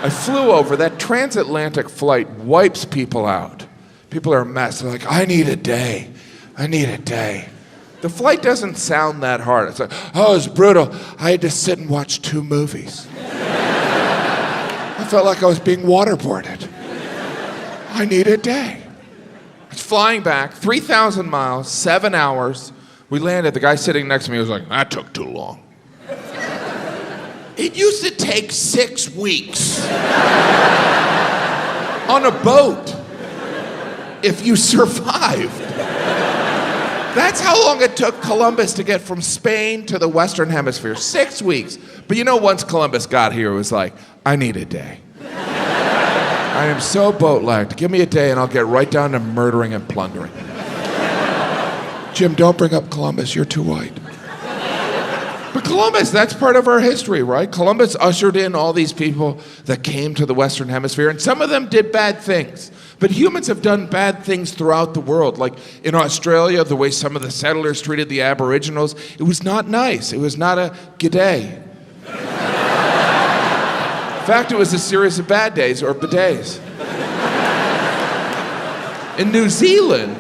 I flew over. That transatlantic flight wipes people out. People are a mess. They're like, I need a day. The flight doesn't sound that hard. It's like, oh, it's brutal. I had to sit and watch 2 movies. I felt like I was being waterboarded. I need a day. It's flying back, 3,000 miles, 7 hours. We landed. The guy sitting next to me was like, that took too long. It used to take 6 weeks. on a boat if you survived. That's how long it took Columbus to get from Spain to the Western Hemisphere. 6 weeks. But you know, once Columbus got here, it was like, I need a day. I am so boat-lagged. Give me a day and I'll get right down to murdering and plundering. Jim, don't bring up Columbus. You're too white. But Columbus, that's part of our history, right? Columbus ushered in all these people that came to the Western Hemisphere, and some of them did bad things. But humans have done bad things throughout the world. Like in Australia, the way some of the settlers treated the Aboriginals, it was not nice. It was not a g'day. In fact, it was a series of bad days or bidets. In New Zealand,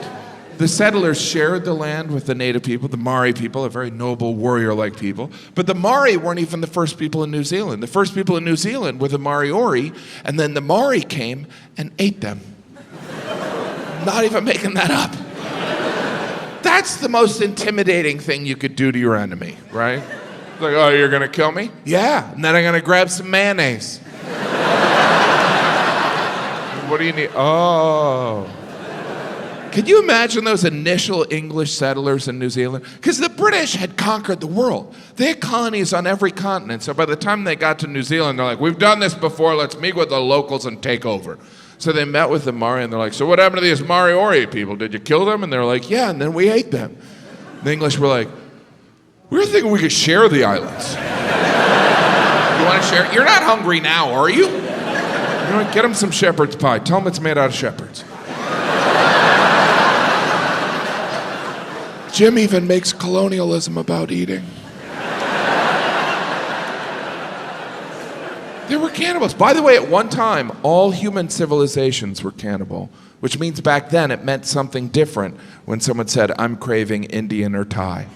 the settlers shared the land with the native people, the Maori people, a very noble warrior-like people. But the Maori weren't even the first people in New Zealand. The first people in New Zealand were the Maori, and then the Maori came and ate them. Not even making that up. That's the most intimidating thing you could do to your enemy, right? Like, oh, you're gonna kill me? Yeah, and then I'm gonna grab some mayonnaise. What do you need? Oh. Could you imagine those initial English settlers in New Zealand? Because the British had conquered the world. They had colonies on every continent. So by the time they got to New Zealand, they're like, we've done this before, let's meet with the locals and take over. So they met with the Maori and they're like, so what happened to these Maori people? Did you kill them? And they're like, yeah, and then we ate them. The English were like, we were thinking we could share the islands. You want to share? You're not hungry now, are you? You know what? Get them some shepherd's pie. Tell them it's made out of shepherds. Jim even makes colonialism about eating. They were cannibals. By the way, at one time, all human civilizations were cannibal, which means back then it meant something different when someone said, I'm craving Indian or Thai.